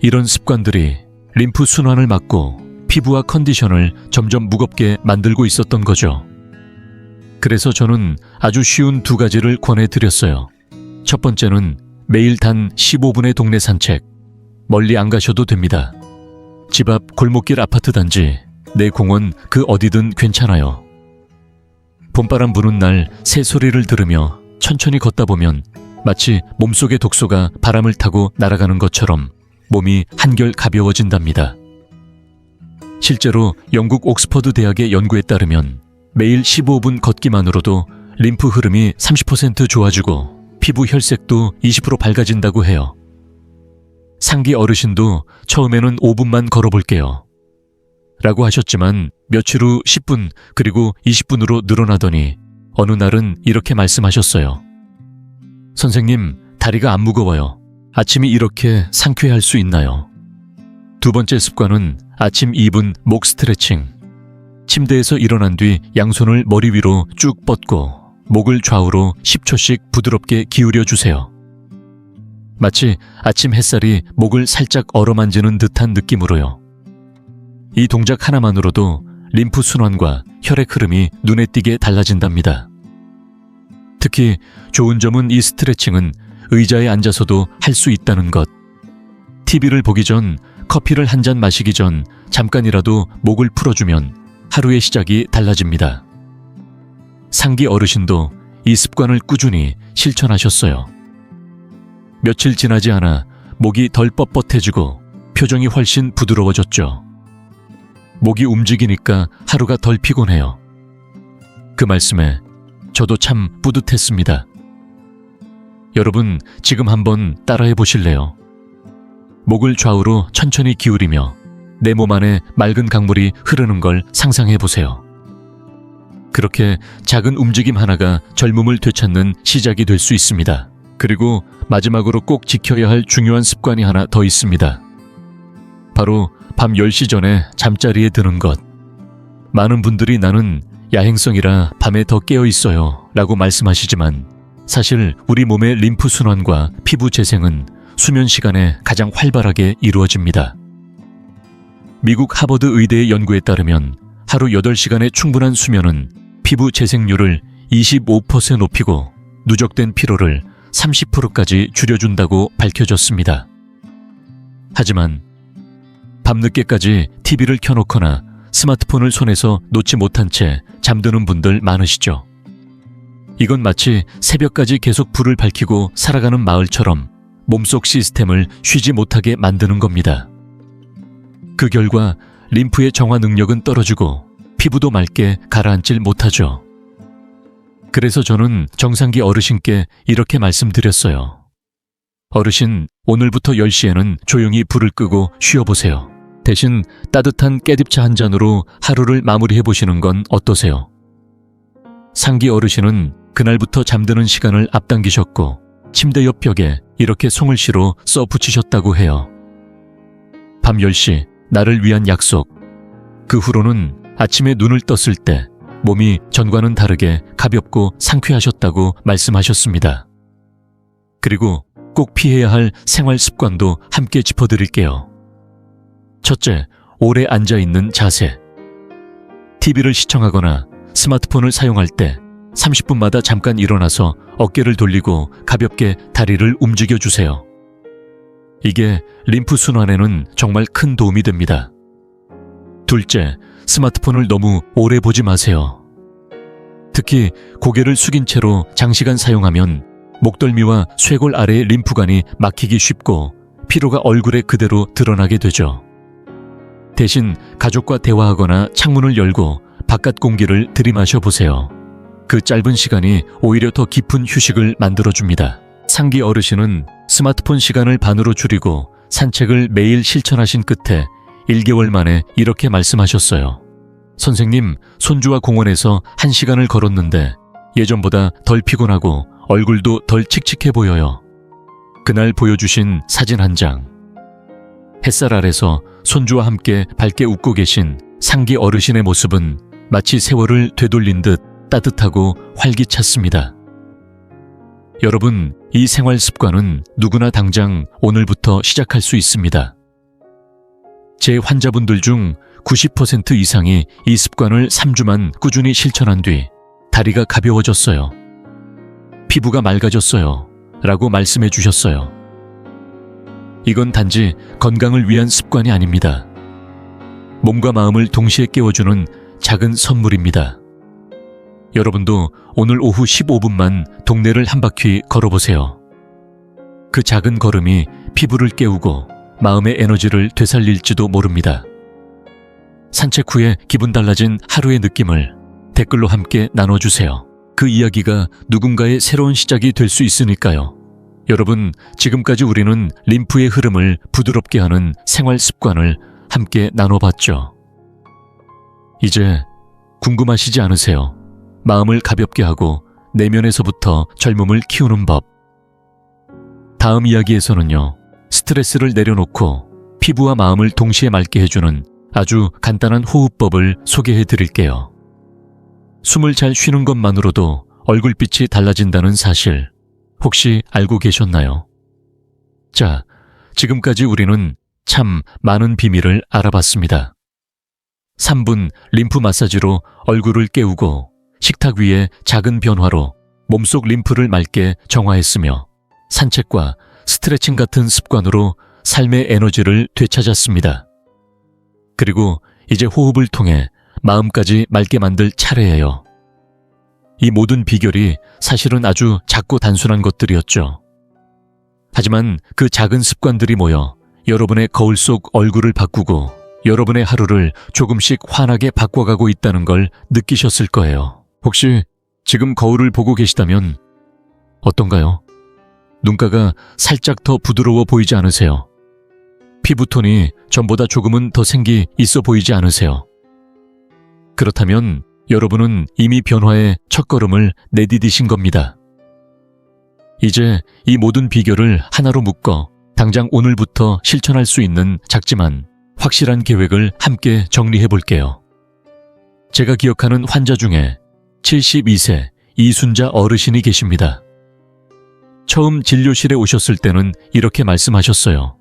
이런 습관들이 림프 순환을 막고 피부와 컨디션을 점점 무겁게 만들고 있었던 거죠. 그래서 저는 아주 쉬운 2가지를 권해드렸어요. 첫 번째는 매일 단 15분의 동네 산책. 멀리 안 가셔도 됩니다. 집 앞 골목길 아파트 단지, 내 공원 그 어디든 괜찮아요. 봄바람 부는 날 새소리를 들으며 천천히 걷다 보면 마치 몸속의 독소가 바람을 타고 날아가는 것처럼 몸이 한결 가벼워진답니다. 실제로 영국 옥스퍼드 대학의 연구에 따르면 매일 15분 걷기만으로도 림프 흐름이 30% 좋아지고 피부 혈색도 20% 밝아진다고 해요. 상기 어르신도 처음에는 5분만 걸어볼게요 라고 하셨지만 며칠 후 10분 그리고 20분으로 늘어나더니 어느 날은 이렇게 말씀하셨어요. 선생님, 다리가 안 무거워요. 아침이 이렇게 상쾌할 수 있나요? 두 번째 습관은 아침 2분 목 스트레칭. 침대에서 일어난 뒤 양손을 머리 위로 쭉 뻗고 목을 좌우로 10초씩 부드럽게 기울여 주세요. 마치 아침 햇살이 목을 살짝 얼어만지는 듯한 느낌으로요. 이 동작 하나만으로도 림프 순환과 혈액 흐름이 눈에 띄게 달라진답니다. 특히 좋은 점은 이 스트레칭은 의자에 앉아서도 할 수 있다는 것. TV를 보기 전, 커피를 한 잔 마시기 전 잠깐이라도 목을 풀어주면 하루의 시작이 달라집니다. 상기 어르신도 이 습관을 꾸준히 실천하셨어요. 며칠 지나지 않아 목이 덜 뻣뻣해지고 표정이 훨씬 부드러워졌죠. 목이 움직이니까 하루가 덜 피곤해요. 그 말씀에 저도 참 뿌듯했습니다. 여러분, 지금 한번 따라해 보실래요? 목을 좌우로 천천히 기울이며 내 몸 안에 맑은 강물이 흐르는 걸 상상해 보세요. 그렇게 작은 움직임 하나가 젊음을 되찾는 시작이 될 수 있습니다. 그리고 마지막으로 꼭 지켜야 할 중요한 습관이 하나 더 있습니다. 바로 밤 10시 전에 잠자리에 드는 것. 많은 분들이 나는 야행성이라 밤에 더 깨어 있어요 라고 말씀하시지만 사실 우리 몸의 림프 순환과 피부 재생은 수면 시간에 가장 활발하게 이루어집니다. 미국 하버드 의대의 연구에 따르면 하루 8시간의 충분한 수면은 피부 재생률을 25% 높이고 누적된 피로를 30%까지 줄여준다고 밝혀졌습니다. 하지만 밤늦게까지 TV를 켜놓거나 스마트폰을 손에서 놓지 못한 채 잠드는 분들 많으시죠? 이건 마치 새벽까지 계속 불을 밝히고 살아가는 마을처럼 몸속 시스템을 쉬지 못하게 만드는 겁니다. 그 결과 림프의 정화 능력은 떨어지고 피부도 맑게 가라앉질 못하죠. 그래서 저는 정상기 어르신께 이렇게 말씀드렸어요. 어르신, 오늘부터 10시에는 조용히 불을 끄고 쉬어보세요. 대신 따뜻한 깻잎차 한 잔으로 하루를 마무리해보시는 건 어떠세요? 상기 어르신은 그날부터 잠드는 시간을 앞당기셨고 침대 옆 벽에 이렇게 송글씨로 써 붙이셨다고 해요. 밤 10시, 나를 위한 약속. 그 후로는 아침에 눈을 떴을 때 몸이 전과는 다르게 가볍고 상쾌하셨다고 말씀하셨습니다. 그리고 꼭 피해야 할 생활 습관도 함께 짚어드릴게요. 첫째, 오래 앉아있는 자세. TV를 시청하거나 스마트폰을 사용할 때 30분마다 잠깐 일어나서 어깨를 돌리고 가볍게 다리를 움직여주세요. 이게 림프 순환에는 정말 큰 도움이 됩니다. 둘째, 스마트폰을 너무 오래 보지 마세요. 특히 고개를 숙인 채로 장시간 사용하면 목덜미와 쇄골 아래의 림프관이 막히기 쉽고 피로가 얼굴에 그대로 드러나게 되죠. 대신 가족과 대화하거나 창문을 열고 바깥 공기를 들이마셔 보세요. 그 짧은 시간이 오히려 더 깊은 휴식을 만들어줍니다. 상기 어르신은 스마트폰 시간을 반으로 줄이고 산책을 매일 실천하신 끝에 1개월 만에 이렇게 말씀하셨어요. 선생님, 손주와 공원에서 1시간을 걸었는데 예전보다 덜 피곤하고 얼굴도 덜 칙칙해 보여요. 그날 보여주신 사진 한 장. 햇살 아래서 손주와 함께 밝게 웃고 계신 상기 어르신의 모습은 마치 세월을 되돌린 듯 따뜻하고 활기찼습니다. 여러분, 이 생활 습관은 누구나 당장 오늘부터 시작할 수 있습니다. 제 환자분들 중 90% 이상이 이 습관을 3주만 꾸준히 실천한 뒤 다리가 가벼워졌어요. 피부가 맑아졌어요. 라고 말씀해 주셨어요. 이건 단지 건강을 위한 습관이 아닙니다. 몸과 마음을 동시에 깨워주는 작은 선물입니다. 여러분도 오늘 오후 15분만 동네를 한 바퀴 걸어보세요. 그 작은 걸음이 피부를 깨우고 마음의 에너지를 되살릴지도 모릅니다. 산책 후에 기분 달라진 하루의 느낌을 댓글로 함께 나눠주세요. 그 이야기가 누군가의 새로운 시작이 될 수 있으니까요. 여러분, 지금까지 우리는 림프의 흐름을 부드럽게 하는 생활 습관을 함께 나눠봤죠. 이제 궁금하시지 않으세요? 마음을 가볍게 하고 내면에서부터 젊음을 키우는 법. 다음 이야기에서는요, 스트레스를 내려놓고 피부와 마음을 동시에 맑게 해주는 아주 간단한 호흡법을 소개해 드릴게요. 숨을 잘 쉬는 것만으로도 얼굴빛이 달라진다는 사실 혹시 알고 계셨나요? 자, 지금까지 우리는 참 많은 비밀을 알아봤습니다. 3분 림프 마사지로 얼굴을 깨우고 식탁 위에 작은 변화로 몸속 림프를 맑게 정화했으며 산책과 스트레칭 같은 습관으로 삶의 에너지를 되찾았습니다. 그리고 이제 호흡을 통해 마음까지 맑게 만들 차례예요. 이 모든 비결이 사실은 아주 작고 단순한 것들이었죠. 하지만 그 작은 습관들이 모여 여러분의 거울 속 얼굴을 바꾸고 여러분의 하루를 조금씩 환하게 바꿔가고 있다는 걸 느끼셨을 거예요. 혹시 지금 거울을 보고 계시다면 어떤가요? 눈가가 살짝 더 부드러워 보이지 않으세요? 피부톤이 전보다 조금은 더 생기 있어 보이지 않으세요? 그렇다면 여러분은 이미 변화의 첫걸음을 내디디신 겁니다. 이제 이 모든 비결을 하나로 묶어 당장 오늘부터 실천할 수 있는 작지만 확실한 계획을 함께 정리해 볼게요. 제가 기억하는 환자 중에 72세 이순자 어르신이 계십니다. 처음 진료실에 오셨을 때는 이렇게 말씀하셨어요.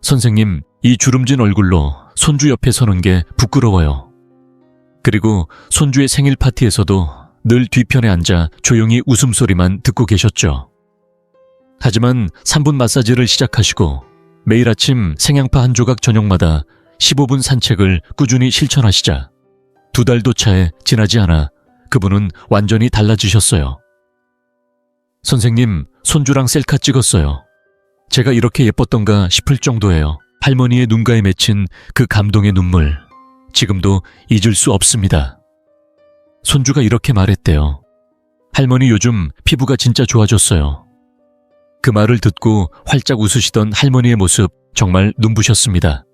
선생님, 이 주름진 얼굴로 손주 옆에 서는 게 부끄러워요. 그리고 손주의 생일 파티에서도 늘 뒤편에 앉아 조용히 웃음소리만 듣고 계셨죠. 하지만 3분 마사지를 시작하시고 매일 아침 생양파 한 조각 저녁마다 15분 산책을 꾸준히 실천하시자 2달도 차에 지나지 않아 그분은 완전히 달라지셨어요. 선생님, 손주랑 셀카 찍었어요. 제가 이렇게 예뻤던가 싶을 정도예요. 할머니의 눈가에 맺힌 그 감동의 눈물, 지금도 잊을 수 없습니다. 손주가 이렇게 말했대요. 할머니 요즘 피부가 진짜 좋아졌어요. 그 말을 듣고 활짝 웃으시던 할머니의 모습 정말 눈부셨습니다.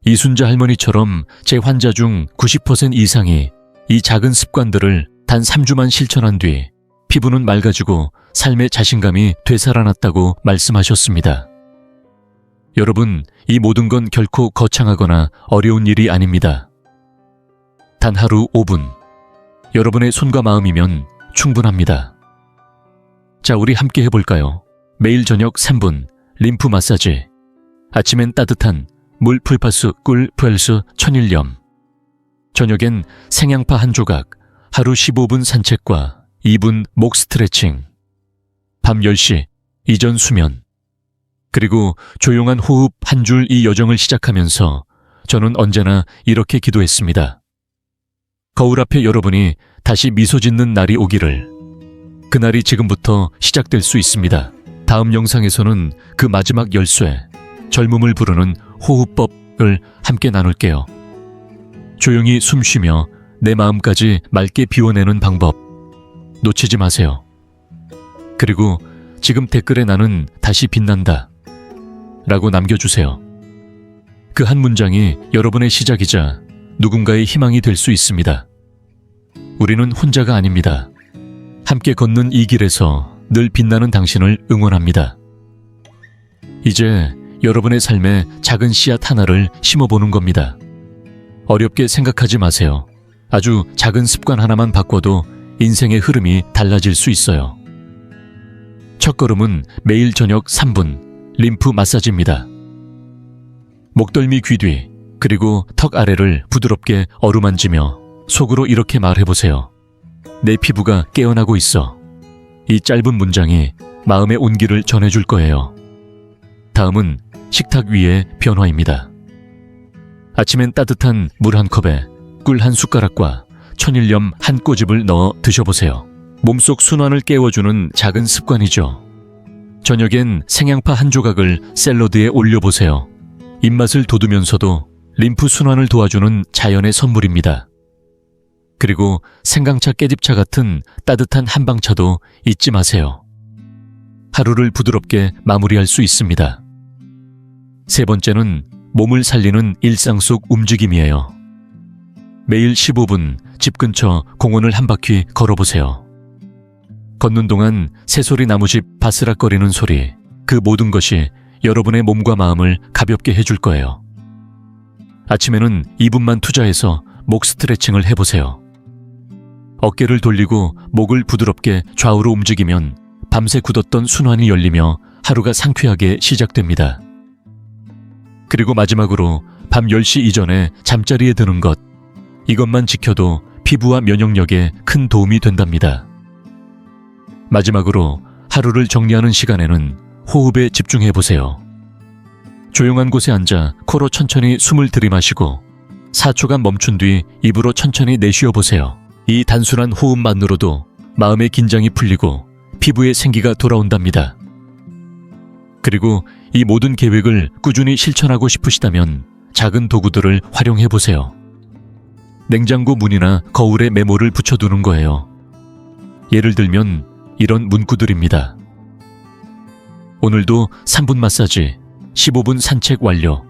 이순자 할머니처럼 제 환자 중 90% 이상이 이 작은 습관들을 단 3주만 실천한 뒤 피부는 맑아지고 삶의 자신감이 되살아났다고 말씀하셨습니다. 여러분, 이 모든 건 결코 거창하거나 어려운 일이 아닙니다. 단 하루 5분, 여러분의 손과 마음이면 충분합니다. 자, 우리 함께 해볼까요? 매일 저녁 3분 림프 마사지, 아침엔 따뜻한 물 풀파스 꿀 푸엘스 천일염, 저녁엔 생양파 한 조각, 하루 15분 산책과 2분 목 스트레칭, 밤 10시 이전 수면, 그리고 조용한 호흡 한 줄 이 여정을 시작하면서 저는 언제나 이렇게 기도했습니다. 거울 앞에 여러분이 다시 미소 짓는 날이 오기를. 그날이 지금부터 시작될 수 있습니다. 다음 영상에서는 그 마지막 열쇠, 젊음을 부르는 호흡법을 함께 나눌게요. 조용히 숨 쉬며 내 마음까지 맑게 비워내는 방법 놓치지 마세요. 그리고 지금 댓글에 나는 다시 빛난다 라고 남겨주세요. 그 한 문장이 여러분의 시작이자 누군가의 희망이 될 수 있습니다. 우리는 혼자가 아닙니다. 함께 걷는 이 길에서 늘 빛나는 당신을 응원합니다. 이제 여러분의 삶에 작은 씨앗 하나를 심어보는 겁니다. 어렵게 생각하지 마세요. 아주 작은 습관 하나만 바꿔도 인생의 흐름이 달라질 수 있어요. 첫걸음은 매일 저녁 3분 림프 마사지입니다. 목덜미 귀 뒤, 그리고 턱 아래를 부드럽게 어루만지며 속으로 이렇게 말해보세요. 내 피부가 깨어나고 있어. 이 짧은 문장이 마음의 온기를 전해줄 거예요. 다음은 식탁 위의 변화입니다. 아침엔 따뜻한 물 한 컵에 꿀 한 숟가락과 천일염 한 꼬집을 넣어 드셔보세요. 몸속 순환을 깨워주는 작은 습관이죠. 저녁엔 생양파 한 조각을 샐러드에 올려보세요. 입맛을 돋우면서도 림프 순환을 도와주는 자연의 선물입니다. 그리고 생강차 깨집차 같은 따뜻한 한방차도 잊지 마세요. 하루를 부드럽게 마무리할 수 있습니다. 세 번째는 몸을 살리는 일상 속 움직임이에요. 매일 15분 집 근처 공원을 한 바퀴 걸어보세요. 걷는 동안 새소리 나무집 바스락거리는 소리, 그 모든 것이 여러분의 몸과 마음을 가볍게 해줄 거예요. 아침에는 2분만 투자해서 목 스트레칭을 해보세요. 어깨를 돌리고 목을 부드럽게 좌우로 움직이면 밤새 굳었던 순환이 열리며 하루가 상쾌하게 시작됩니다. 그리고 마지막으로 밤 10시 이전에 잠자리에 드는 것, 이것만 지켜도 피부와 면역력에 큰 도움이 된답니다. 마지막으로 하루를 정리하는 시간에는 호흡에 집중해보세요. 조용한 곳에 앉아 코로 천천히 숨을 들이마시고 4초간 멈춘 뒤 입으로 천천히 내쉬어보세요. 이 단순한 호흡만으로도 마음의 긴장이 풀리고 피부에 생기가 돌아온답니다. 그리고 이 모든 계획을 꾸준히 실천하고 싶으시다면 작은 도구들을 활용해보세요. 냉장고 문이나 거울에 메모를 붙여두는 거예요. 예를 들면 이런 문구들입니다. 오늘도 3분 마사지, 15분 산책 완료,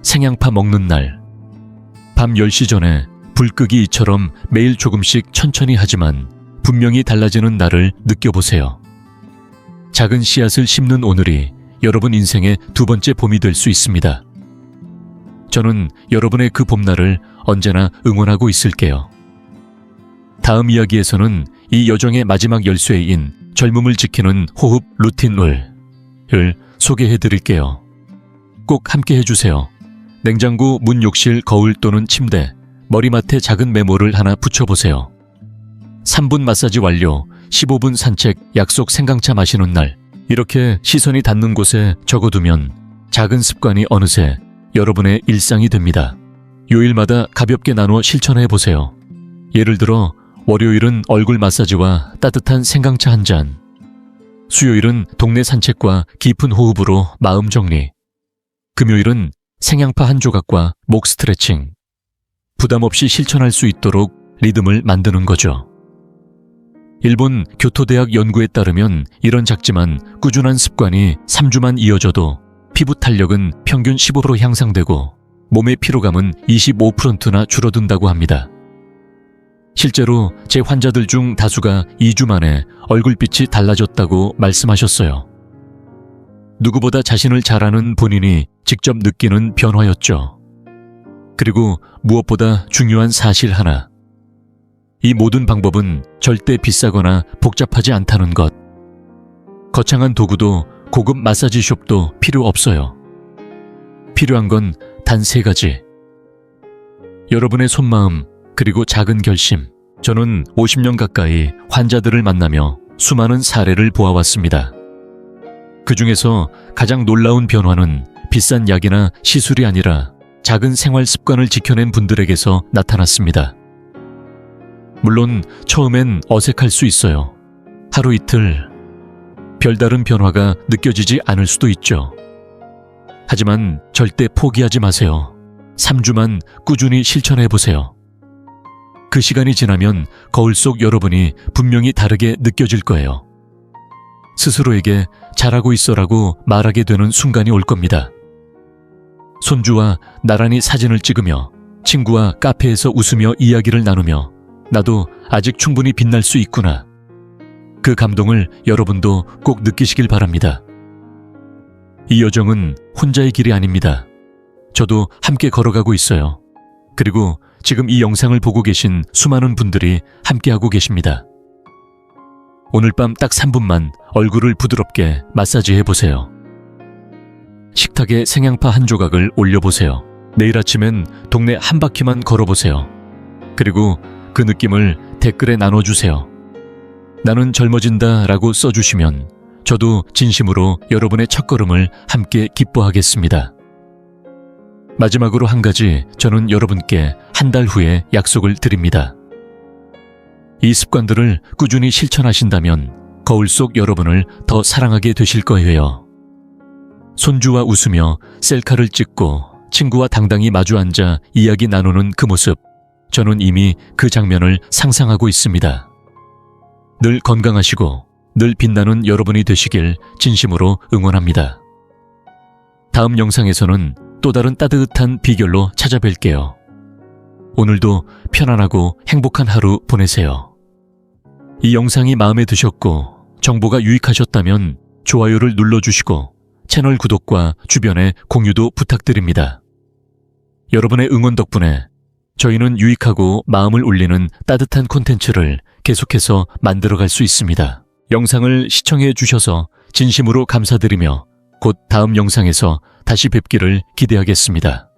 생양파 먹는 날, 밤 10시 전에 불 끄기 이처럼 매일 조금씩 천천히 하지만 분명히 달라지는 날을 느껴보세요. 작은 씨앗을 심는 오늘이 여러분 인생의 두 번째 봄이 될 수 있습니다. 저는 여러분의 그 봄날을 언제나 응원하고 있을게요. 다음 이야기에서는 이 여정의 마지막 열쇠인 젊음을 지키는 호흡 루틴을 소개해드릴게요. 꼭 함께 해주세요. 냉장고, 문, 욕실, 거울 또는 침대, 머리맡에 작은 메모를 하나 붙여보세요. 3분 마사지 완료, 15분 산책, 약속 생강차 마시는 날, 이렇게 시선이 닿는 곳에 적어두면 작은 습관이 어느새 여러분의 일상이 됩니다. 요일마다 가볍게 나누어 실천해보세요. 예를 들어 월요일은 얼굴 마사지와 따뜻한 생강차 한 잔, 수요일은 동네 산책과 깊은 호흡으로 마음 정리, 금요일은 생양파 한 조각과 목 스트레칭. 부담 없이 실천할 수 있도록 리듬을 만드는 거죠. 일본 교토대학 연구에 따르면 이런 작지만 꾸준한 습관이 3주만 이어져도 피부 탄력은 평균 15% 향상되고 몸의 피로감은 25%나 줄어든다고 합니다. 실제로 제 환자들 중 다수가 2주 만에 얼굴빛이 달라졌다고 말씀하셨어요. 누구보다 자신을 잘 아는 본인이 직접 느끼는 변화였죠. 그리고 무엇보다 중요한 사실 하나. 이 모든 방법은 절대 비싸거나 복잡하지 않다는 것. 거창한 도구도 고급 마사지숍도 필요 없어요. 필요한 건 단 3가지. 여러분의 손마음, 그리고 작은 결심. 저는 50년 가까이 환자들을 만나며 수많은 사례를 보아왔습니다. 그 중에서 가장 놀라운 변화는 비싼 약이나 시술이 아니라 작은 생활 습관을 지켜낸 분들에게서 나타났습니다. 물론 처음엔 어색할 수 있어요. 하루 이틀, 별다른 변화가 느껴지지 않을 수도 있죠. 하지만 절대 포기하지 마세요. 3주만 꾸준히 실천해보세요. 그 시간이 지나면 거울 속 여러분이 분명히 다르게 느껴질 거예요. 스스로에게 잘하고 있어라고 말하게 되는 순간이 올 겁니다. 손주와 나란히 사진을 찍으며 친구와 카페에서 웃으며 이야기를 나누며 나도 아직 충분히 빛날 수 있구나. 그 감동을 여러분도 꼭 느끼시길 바랍니다. 이 여정은 혼자의 길이 아닙니다. 저도 함께 걸어가고 있어요. 그리고 지금 이 영상을 보고 계신 수많은 분들이 함께하고 계십니다. 오늘 밤 딱 3분만 얼굴을 부드럽게 마사지해보세요. 식탁에 생양파 한 조각을 올려보세요. 내일 아침엔 동네 한 바퀴만 걸어보세요. 그리고 그 느낌을 댓글에 나눠주세요. 나는 젊어진다 라고 써주시면 저도 진심으로 여러분의 첫걸음을 함께 기뻐하겠습니다. 마지막으로 한 가지 저는 여러분께 한 달 후에 약속을 드립니다. 이 습관들을 꾸준히 실천하신다면 거울 속 여러분을 더 사랑하게 되실 거예요. 손주와 웃으며 셀카를 찍고 친구와 당당히 마주 앉아 이야기 나누는 그 모습, 저는 이미 그 장면을 상상하고 있습니다. 늘 건강하시고 늘 빛나는 여러분이 되시길 진심으로 응원합니다. 다음 영상에서는 또 다른 따뜻한 비결로 찾아뵐게요. 오늘도 편안하고 행복한 하루 보내세요. 이 영상이 마음에 드셨고 정보가 유익하셨다면 좋아요를 눌러주시고 채널 구독과 주변에 공유도 부탁드립니다. 여러분의 응원 덕분에 저희는 유익하고 마음을 울리는 따뜻한 콘텐츠를 계속해서 만들어갈 수 있습니다. 영상을 시청해 주셔서 진심으로 감사드리며 곧 다음 영상에서 다시 뵙기를 기대하겠습니다.